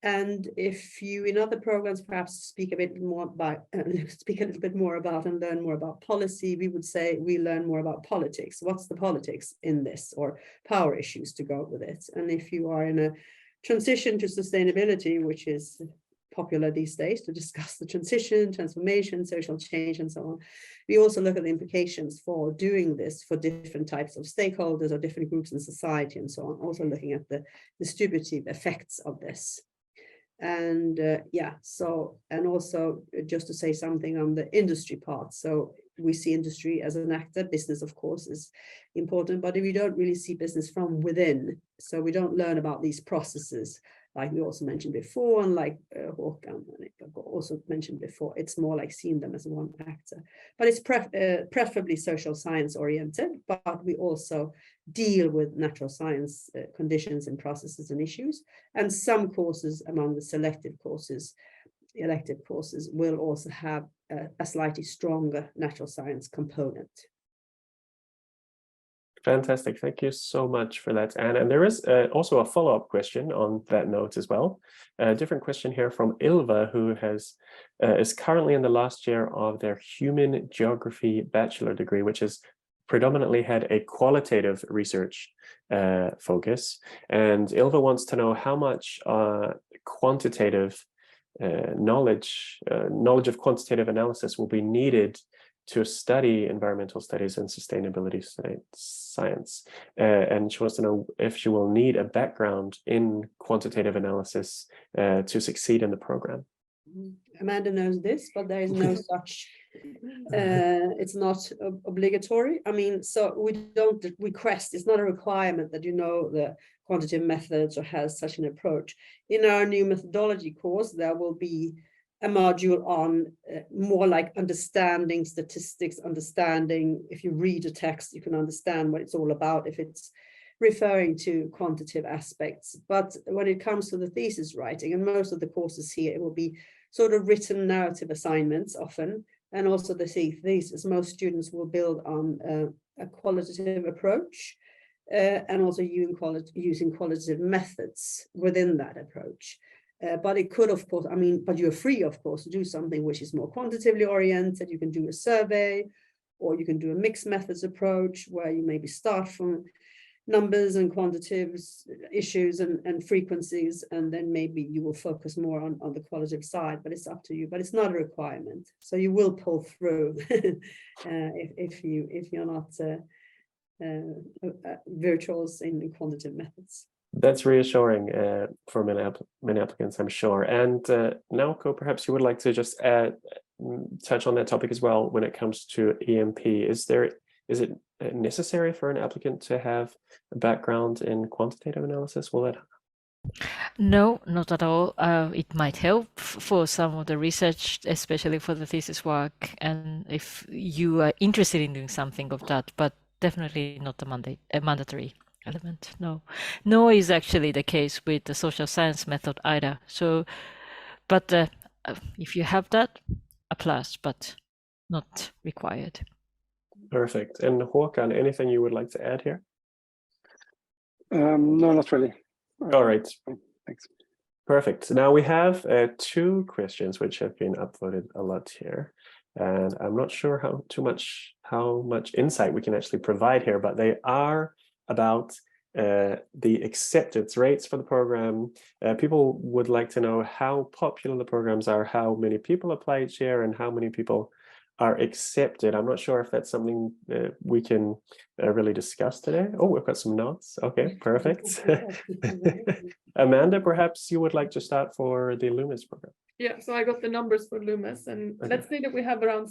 And if you, in other programs, perhaps speak a little bit more about and learn more about policy, we would say we learn more about politics. What's the politics in this, or power issues to go with it? And if you are in a transition to sustainability, which is popular these days to discuss the transition, transformation, social change, and so on, we also look at the implications for doing this for different types of stakeholders or different groups in society, and so on, also looking at the distributive effects of this. And yeah, so, and also just to say something on the industry part. So we see industry as an actor. Business, of course, is important, but we don't really see business from within. So we don't learn about these processes, like we also mentioned before, and like Håkan also mentioned before. It's more like seeing them as one actor. But it's preferably social science oriented, but we also deal with natural science conditions and processes and issues. And some courses among the selected courses, elective courses, will also have a slightly stronger natural science component. Fantastic. Thank you so much for that, Anne. And there is also a follow-up question on that note as well. A different question here from Ilva, who is currently in the last year of their human geography bachelor degree, which has predominantly had a qualitative research focus. And Ilva wants to know how much quantitative knowledge of quantitative analysis will be needed to study environmental studies and sustainability science. And she wants to know if she will need a background in quantitative analysis to succeed in the program. Amanda knows this, but there is no such, it's not obligatory. I mean, so we don't request, it's not a requirement that you know the quantitative methods or has such an approach. In our new methodology course, there will be a module on more like understanding statistics, understanding, if you read a text, you can understand what it's all about. If it's referring to quantitative aspects. But when it comes to the thesis writing, and most of the courses here, it will be sort of written narrative assignments often, and also the thesis. Most students will build on a qualitative approach, and also using qualitative methods within that approach. But it could, of course, but you're free, of course, to do something which is more quantitatively oriented. You can do a survey, or you can do a mixed methods approach where you maybe start from numbers and quantitatives issues and frequencies, and then maybe you will focus more on the qualitative side, but it's up to you. But it's not a requirement, so you will pull through if you're not virtuos in quantitative methods. That's reassuring for many applicants, I'm sure. And Nauko, perhaps you would like to just touch on that topic as well when it comes to EMP. Is it necessary for an applicant to have a background in quantitative analysis? Will that? No, not at all. It might help for some of the research, especially for the thesis work, and if you are interested in doing something of that, but definitely not a mandatory element. No is actually the case with the social science method either. So, but if you have that, a plus, but not required. Perfect. And Håkan, anything you would like to add here? No, not really. All right. Thanks. Perfect. Now we have 2 questions which have been upvoted a lot here, and I'm not sure how much insight we can actually provide here, but they are about the acceptance rates for the program. People would like to know how popular the programs are, how many people apply each year, and how many people are accepted. I'm not sure if that's something we can really discuss today. Oh, we've got some notes. Okay, perfect. Amanda, perhaps you would like to start for the Loomis program. Yeah, so I got the numbers for Loomis, and Okay. let's say that we have around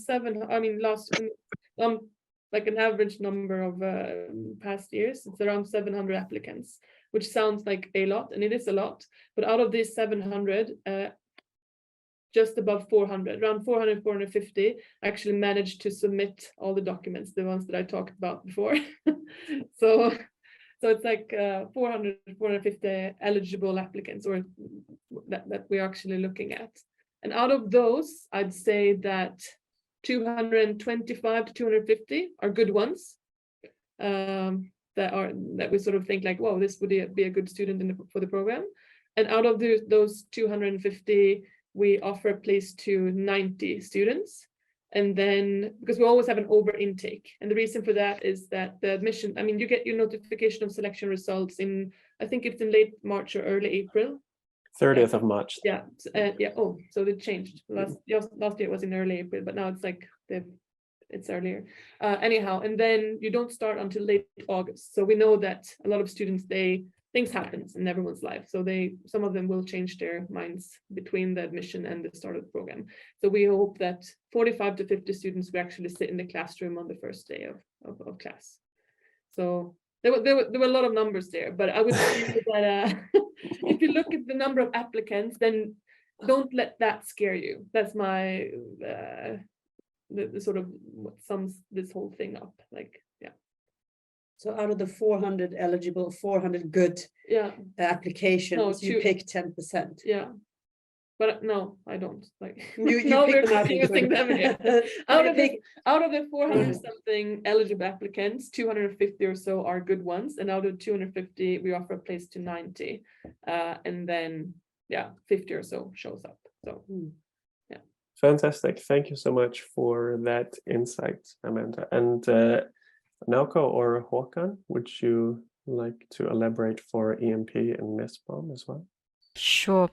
like an average number of past years, it's around 700 applicants, which sounds like a lot, and it is a lot. But out of these 700, just above 400, around 400, 450, actually managed to submit all the documents, the ones that I talked about before. So it's like 400, 450 eligible applicants, or that we're actually looking at. And out of those, I'd say that 225 to 250 are good ones. That we sort of think like, whoa, this would be a good student for the program. And out of those 250, we offer a place to 90 students. And then, because we always have an over intake. And the reason for that is that the admission, you get your notification of selection results in, I think it's in late March or early April. 30th of March. Yeah. Oh, so it changed. Last year it was in early April, but now it's like it's earlier. Anyhow, and then you don't start until late August. So we know that a lot of students, things happen in everyone's life. So some of them will change their minds between the admission and the start of the program. So we hope that 45 to 50 students will actually sit in the classroom on the first day of class. So there were a lot of numbers there, but I would say that if you look at the number of applicants, then don't let that scare you. That's my the sort of what sums this whole thing up. Like, yeah. So out of the 400 eligible, 400 good applications, you pick 10%. Yeah. But no, I don't. Like you we're pick them confusing them here. Out of the 400 Mhm. something eligible applicants, 250 or so are good ones, and out of 250 we offer a place to 90, and then 50 or so shows up. So yeah. Fantastic. Thank you so much for that insight, Amanda. And Nauko or Håkan, would you like to elaborate for EMP and MESPOM as well? Sure.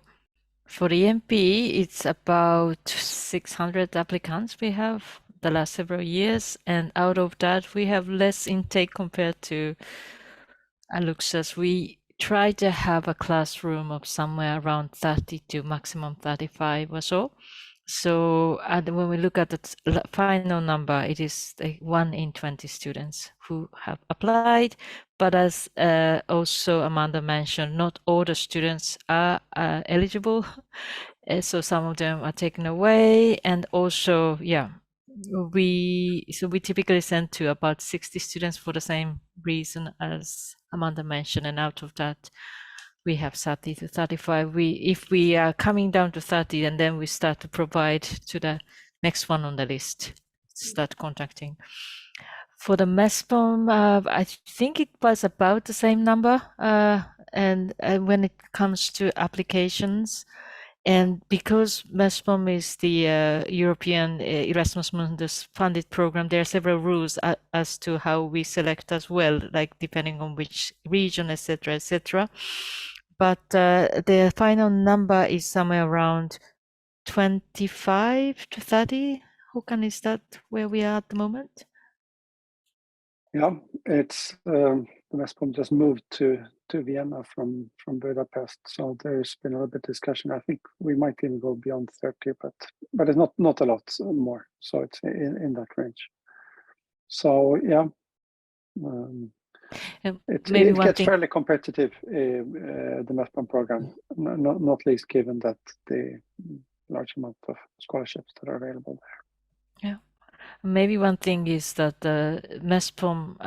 For EMP, it's about 600 applicants we have the last several years, and out of that we have less intake compared to Aluxas. We try to have a classroom of somewhere around 30 to maximum 35 or so. So when we look at the final number, it is 1 in 20 students who have applied. But as also Amanda mentioned, not all the students are eligible. So some of them are taken away. And also, we typically send to about 60 students for the same reason as Amanda mentioned, and out of that we have 30 to 35. If we are coming down to 30, and then we start to provide to the next one on the list, start contacting. For the MESPOM, I think it was about the same number, and when it comes to applications, and because MESPOM is the European Erasmus Mundus funded program, there are several rules as to how we select as well, like depending on which region, etc., etc. But the final number is somewhere around 25 to 30. Håkan, is that where we are at the moment? Yeah, it's the MESPOM just moved to Vienna from Budapest, so there's been a little bit of discussion. I think we might even go beyond 30, but it's not a lot more. So it's in that range. So yeah, it gets fairly competitive. The MESPOM program, not least given that the large amount of scholarships that are available there. Yeah. Maybe one thing is that the MESPOM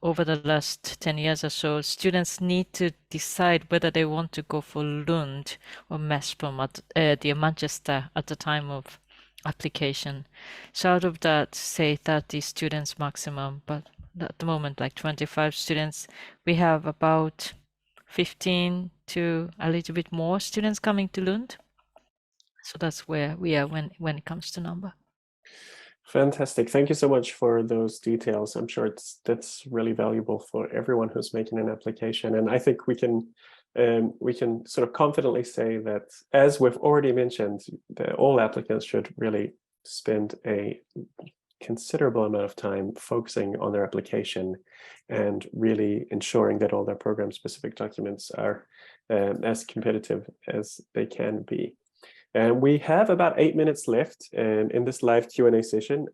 over the last 10 years or so, students need to decide whether they want to go for Lund or MESPOM at the Manchester at the time of application. So out of that, say 30 students maximum, but at the moment like 25 students, we have about 15 to a little bit more students coming to Lund. So that's where we are when it comes to number. Fantastic. Thank you so much for those details. I'm sure that's really valuable for everyone who's making an application. And I think we can sort of confidently say that, as we've already mentioned, that all applicants should really spend a considerable amount of time focusing on their application and really ensuring that all their program-specific documents are as competitive as they can be. And we have about 8 minutes left in this live Q&A session.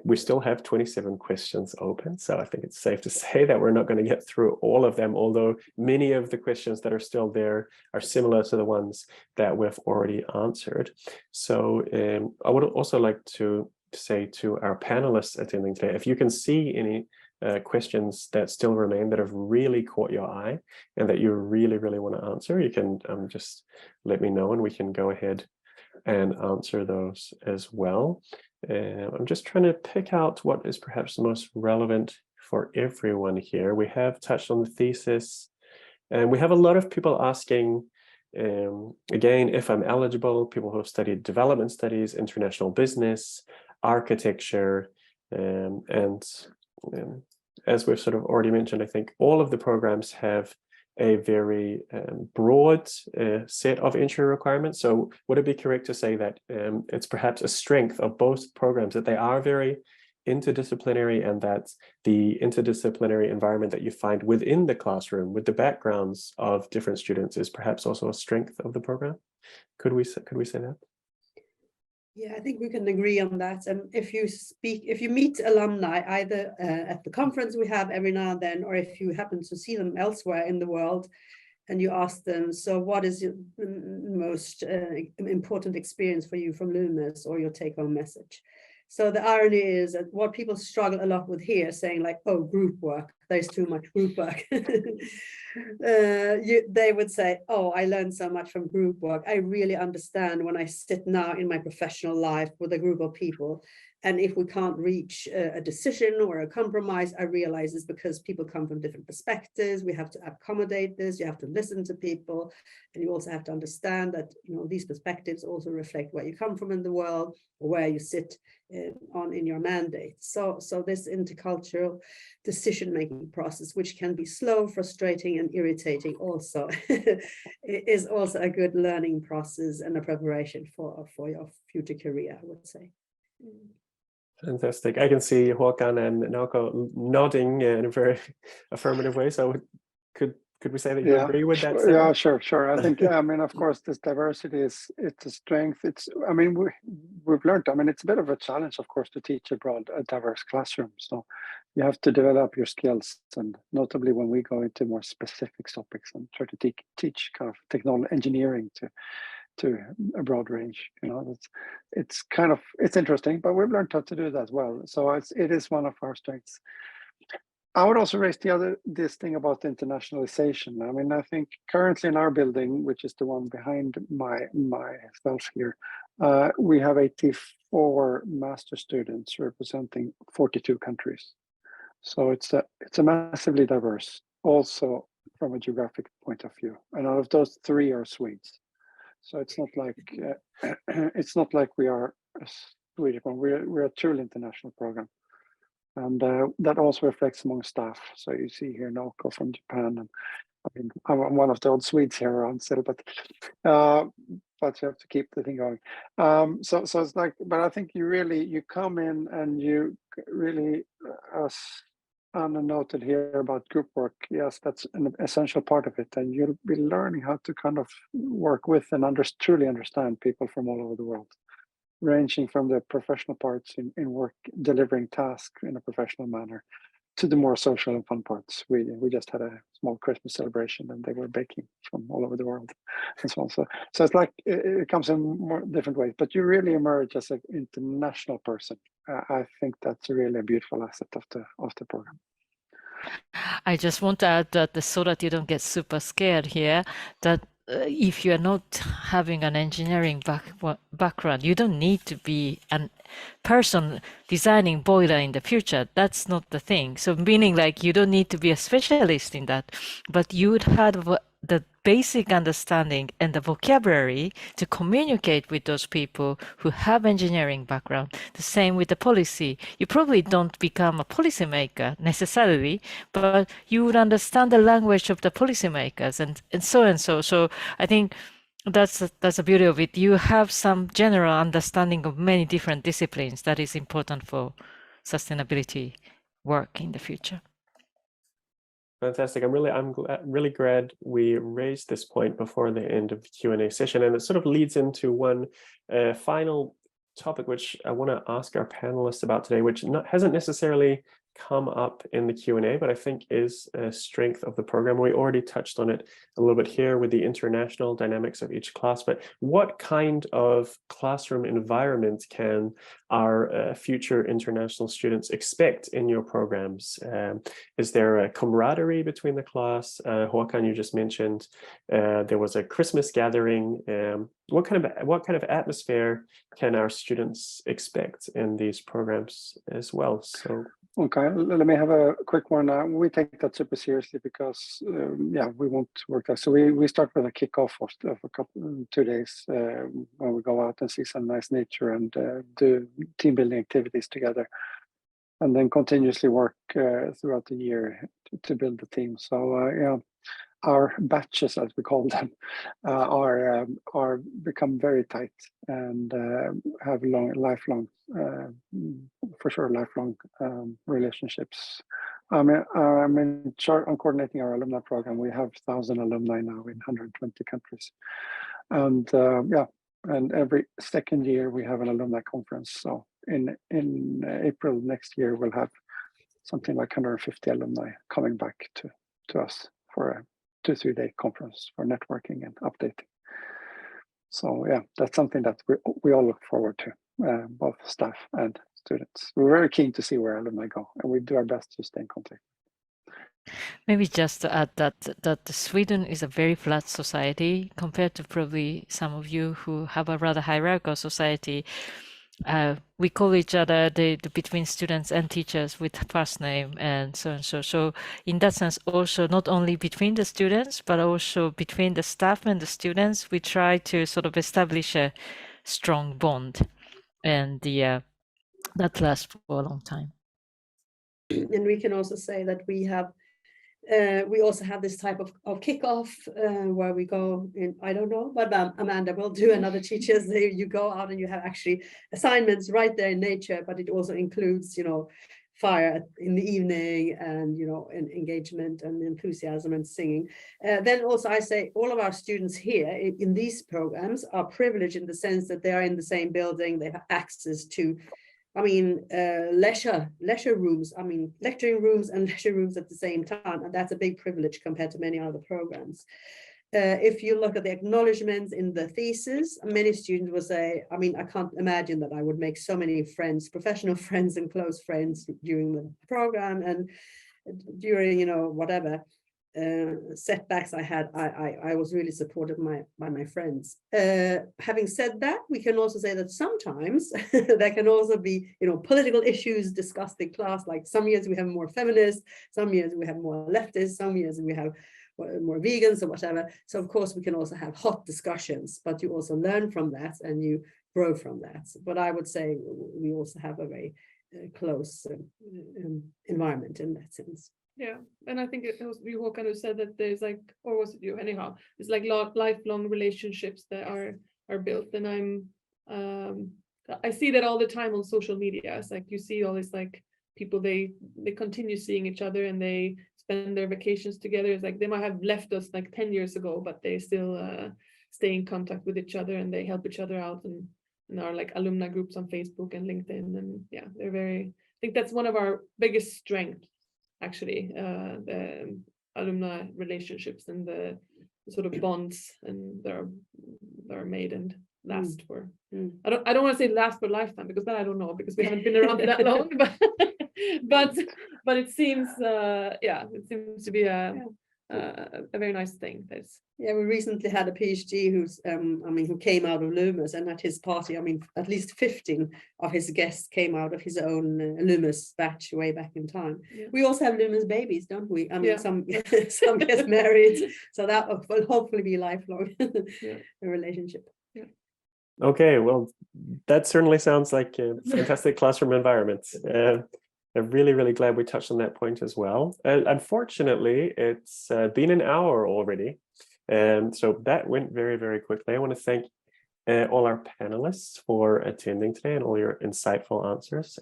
We still have 27 questions open, so I think it's safe to say that we're not going to get through all of them, although many of the questions that are still there are similar to the ones that we've already answered. So I would also like to say to our panelists attending today, if you can see any questions that still remain that have really caught your eye and that you really, really want to answer, you can just let me know and we can go ahead and answer those as well. I'm just trying to pick out what is perhaps the most relevant for everyone here. We have touched on the thesis, and we have a lot of people asking, again, if I'm eligible, people who have studied development studies, international business, architecture, and as we've sort of already mentioned, I think all of the programs have a very broad set of entry requirements. So would it be correct to say that it's perhaps a strength of both programs that they are very interdisciplinary, and that the interdisciplinary environment that you find within the classroom with the backgrounds of different students is perhaps also a strength of the program? Could we say that? Yeah, I think we can agree on that. And if you meet alumni, either at the conference we have every now and then, or if you happen to see them elsewhere in the world, and you ask them, so what is your most important experience for you from Loomis, or your take-home message? So the irony is that what people struggle a lot with here, saying like, oh, group work, there's too much group work. They would say, oh, I learned so much from group work. I really understand when I sit now in my professional life with a group of people. And if we can't reach a decision or a compromise, I realize it's because people come from different perspectives. We have to accommodate this. You have to listen to people. And you also have to understand that, you know, these perspectives also reflect where you come from in the world, or where you sit in your mandate. So this intercultural decision-making process, which can be slow, frustrating, and irritating also, is also a good learning process and a preparation for your future career, I would say. Fantastic. I can see Håkan and Nauko nodding in a very affirmative way. So could we say that you agree with that? Yeah, sure. I think, I mean, of course, this diversity it's a strength. I mean, we've learned, I mean, it's a bit of a challenge, of course, to teach a diverse classroom. So you have to develop your skills, and notably when we go into more specific topics and try to teach kind of technology engineering to to a broad range. You know, it's interesting, but we've learned how to do that well. So it is one of our strengths. I would also raise this thing about internationalization. I mean, I think currently in our building, which is the one behind myself here, we have 84 master students representing 42 countries. So it's a massively diverse, also from a geographic point of view. And out of those, 3 are Swedes. So it's not like we are a Swedish one. We're a truly international program. And that also reflects among staff. So you see here Noko from Japan, and I mean I'm one of the old Swedes here around still, but you have to keep the thing going. So it's like, but I think you come in and you really, as Anna noted here about group work, yes, that's an essential part of it, and you'll be learning how to kind of work with and truly understand people from all over the world, ranging from the professional parts in work, delivering tasks in a professional manner, to the more social and fun parts. We just had a small Christmas celebration, and they were baking from all over the world, and so on. So it's like it comes in more different ways, but you really emerge as an international person. I think that's really a beautiful asset of the program. I just want to add that so that you don't get super scared here, that if you are not having an engineering background, you don't need to be a person designing boiler in the future. That's not the thing. So meaning like you don't need to be a specialist in that, but you would have the basic understanding and the vocabulary to communicate with those people who have engineering background. The same with the policy. You probably don't become a policymaker necessarily, but you would understand the language of the policymakers and so. So I think that's the beauty of it. You have some general understanding of many different disciplines that is important for sustainability work in the future. Fantastic. I'm really glad we raised this point before the end of the Q&A session, and it sort of leads into one final topic which I want to ask our panelists about today, which hasn't necessarily come up in the Q&A, but I think is a strength of the program. We already touched on it a little bit here with the international dynamics of each class, but what kind of classroom environment can our future international students expect in your programs? Is there a camaraderie between the class? Håkan, you just mentioned there was a Christmas gathering. What kind of atmosphere can our students expect in these programs as well? So. Okay, let me have a quick one. We take that super seriously because, we want to work that. So we start with a kickoff of 2 days when we go out and see some nice nature and do team building activities together, and then continuously work throughout the year to build the team. So our batches, as we call them, are become very tight and have lifelong relationships. I'm in charge on coordinating our alumni program. We have 1,000 alumni now in 120 countries, and and every second year we have an alumni conference. So in April next year we'll have something like 150 alumni coming back to us for a 2-3 day conference for networking and updating. So that's something that we all look forward to, both staff and students. We're very keen to see where alumni go, and we do our best to stay in contact. Maybe just to add that Sweden is a very flat society compared to probably some of you who have a rather hierarchical society. We call each other between students and teachers with first name and so and so. So in that sense, also not only between the students, but also between the staff and the students, we try to sort of establish a strong bond, and that lasts for a long time. And we can also say that we also have this type of kickoff where we go in, I don't know, but Amanda will do, and other teachers, you go out and you have actually assignments right there in nature, but it also includes, fire in the evening and, and engagement and enthusiasm and singing. Then also I say all of our students here in these programs are privileged in the sense that they are in the same building, they have access to leisure rooms, lecturing rooms and leisure rooms at the same time. And that's a big privilege compared to many other programs. if you look at the acknowledgements in the thesis, many students will say, I mean, I can't imagine that I would make so many friends, professional friends and close friends during the program, and during, you know, whatever setbacks I had, I was really supported by my friends. Having said that, we can also say that sometimes there can also be, you know, political issues discussed in class. Like some years we have more feminists, some years we have more leftists, some years we have more vegans or whatever. So of course we can also have hot discussions, but you also learn from that and you grow from that. But I would say we also have a very close environment in that sense. Yeah, and I think it was you who kind of said that there's like, or was it you? Anyhow, it's like lifelong relationships that are built, and I see that all the time on social media. It's like you see all these like people, they continue seeing each other and they spend their vacations together. It's like they might have left us like 10 years ago, but they still stay in contact with each other and they help each other out, and are like alumni groups on Facebook and LinkedIn, and yeah, they're very. I think that's one of our biggest strengths. Actually, the alumni relationships and the sort of bonds, and they're made and last for. I don't want to say last for lifetime, because then I don't know, because we haven't been around that long. But it seems it seems to be a very nice thing. Yeah, we recently had a PhD who came out of Loomis, and at his party, I mean, at least 15 of his guests came out of his own Loomis batch way back in time. Yeah. We also have Loomis babies, don't we? I mean, some get married, so that will hopefully be lifelong a relationship. Yeah. Okay, well, that certainly sounds like a fantastic classroom environment. I'm really, really glad we touched on that point as well. Unfortunately, it's been an hour already. So that went very, very quickly. I want to thank all our panelists for attending today and all your insightful answers.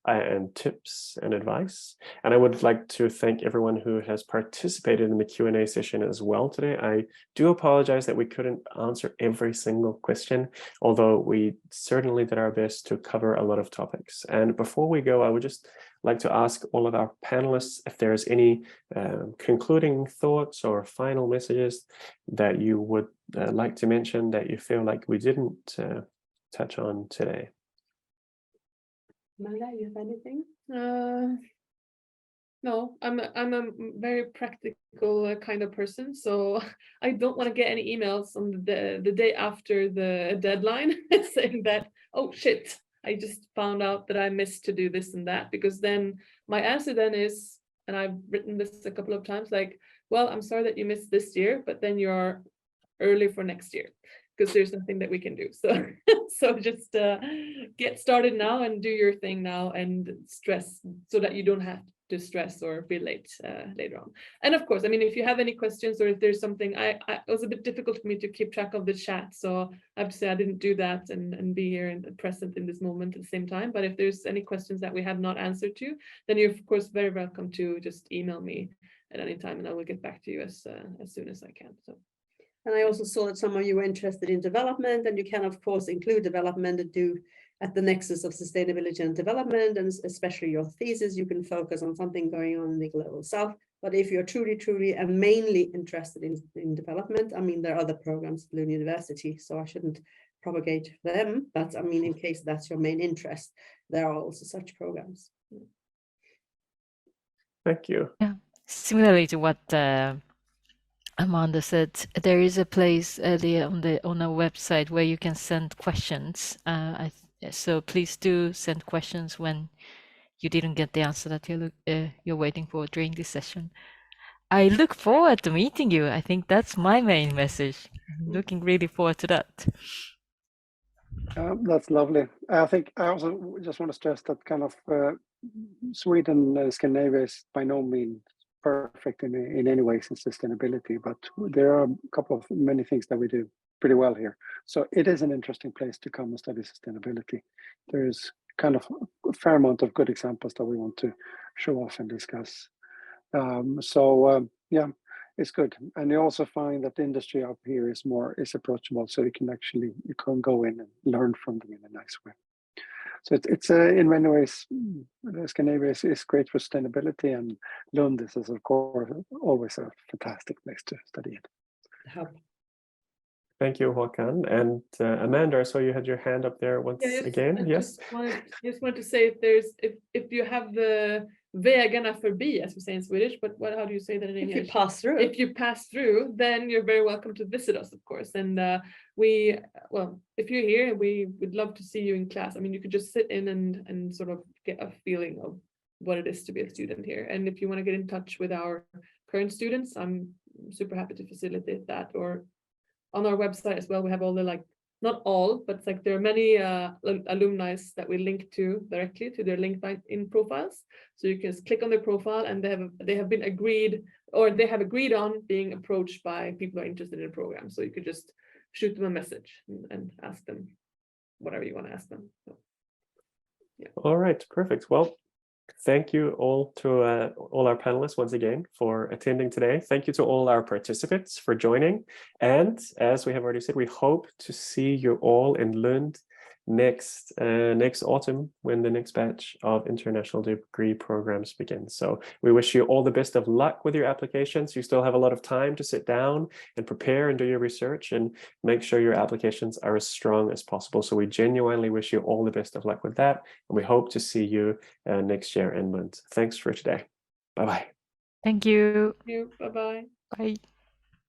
And tips and advice. And I would like to thank everyone who has participated in the Q&A session as well today. I do apologize that we couldn't answer every single question, although we certainly did our best to cover a lot of topics. And before we go, I would just like to ask all of our panelists if there's any concluding thoughts or final messages that you would like to mention that you feel like we didn't touch on today. Mala, you have anything? No, I'm a very practical kind of person, so I don't want to get any emails on the day after the deadline saying that, oh shit, I just found out that I missed to do this and that, because then my answer then is, and I've written this a couple of times, like, well, I'm sorry that you missed this year, but then you're early for next year, because there's nothing that we can do. So just get started now and do your thing now, and stress so that you don't have to stress or be late later on. And of course, I mean, if you have any questions, or if there's something, it was a bit difficult for me to keep track of the chat, so I have to say I didn't do that and be here and present in this moment at the same time. But if there's any questions that we have not answered to, then you're of course very welcome to just email me at any time, and I will get back to you as soon as I can. So. And I also saw that some of you were interested in development, and you can of course include development at the nexus of sustainability and development, and especially your thesis, you can focus on something going on in the global south. But if you're truly and mainly interested in development, I mean, there are other programs at Lund University, so I shouldn't propagate them, but I mean, in case that's your main interest, there are also such programs. Thank you. Yeah, similarly to what Amanda said, there is a place on our website where you can send questions. So please do send questions when you didn't get the answer that you're waiting for during this session. I look forward to meeting you. I think that's my main message. I'm looking really forward to that. That's lovely. I think I also just want to stress that kind of Sweden and Scandinavia is by no means perfect in any ways in sustainability, but there are a couple of many things that we do pretty well here. So it is an interesting place to come and study sustainability. There is kind of a fair amount of good examples that we want to show off and discuss. Yeah, it's good. And you also find that the industry up here is approachable, so you can go in and learn from them in a nice way. So it's in many ways, Scandinavia is great for sustainability, and Lund is of course always a fantastic place to study it. help. Thank you, Håkan. And Amanda, I saw you had your hand up there once again. Yes. Just wanted to say if you have the vägarna förbi, as we say in Swedish, but how do you say that in English? If you pass through. If you pass through, then you're very welcome to visit us, of course. And if you're here, we would love to see you in class. I mean, you could just sit in and sort of get a feeling of what it is to be a student here. And if you want to get in touch with our current students, I'm super happy to facilitate that. Or on our website as well, we have all the not all, but it's there are many alumni that we link to directly to their LinkedIn profiles. So you can just click on their profile, and they have been agreed, or they have agreed on being approached by people who are interested in the program. So you could just shoot them a message and ask them whatever you want to ask them. So, yeah. All right, perfect. Well, thank you all to all our panelists once again for attending today. Thank you to all our participants for joining. And as we have already said, we hope to see you all in Lund next autumn when the next batch of international degree programs begin. So we wish you all the best of luck with your applications. You still have a lot of time to sit down and prepare and do your research and make sure your applications are as strong as possible. So we genuinely wish you all the best of luck with that. And we hope to see you next year in Lund. Thanks for today. Bye-bye. Thank you. Thank you. Bye-bye. Bye.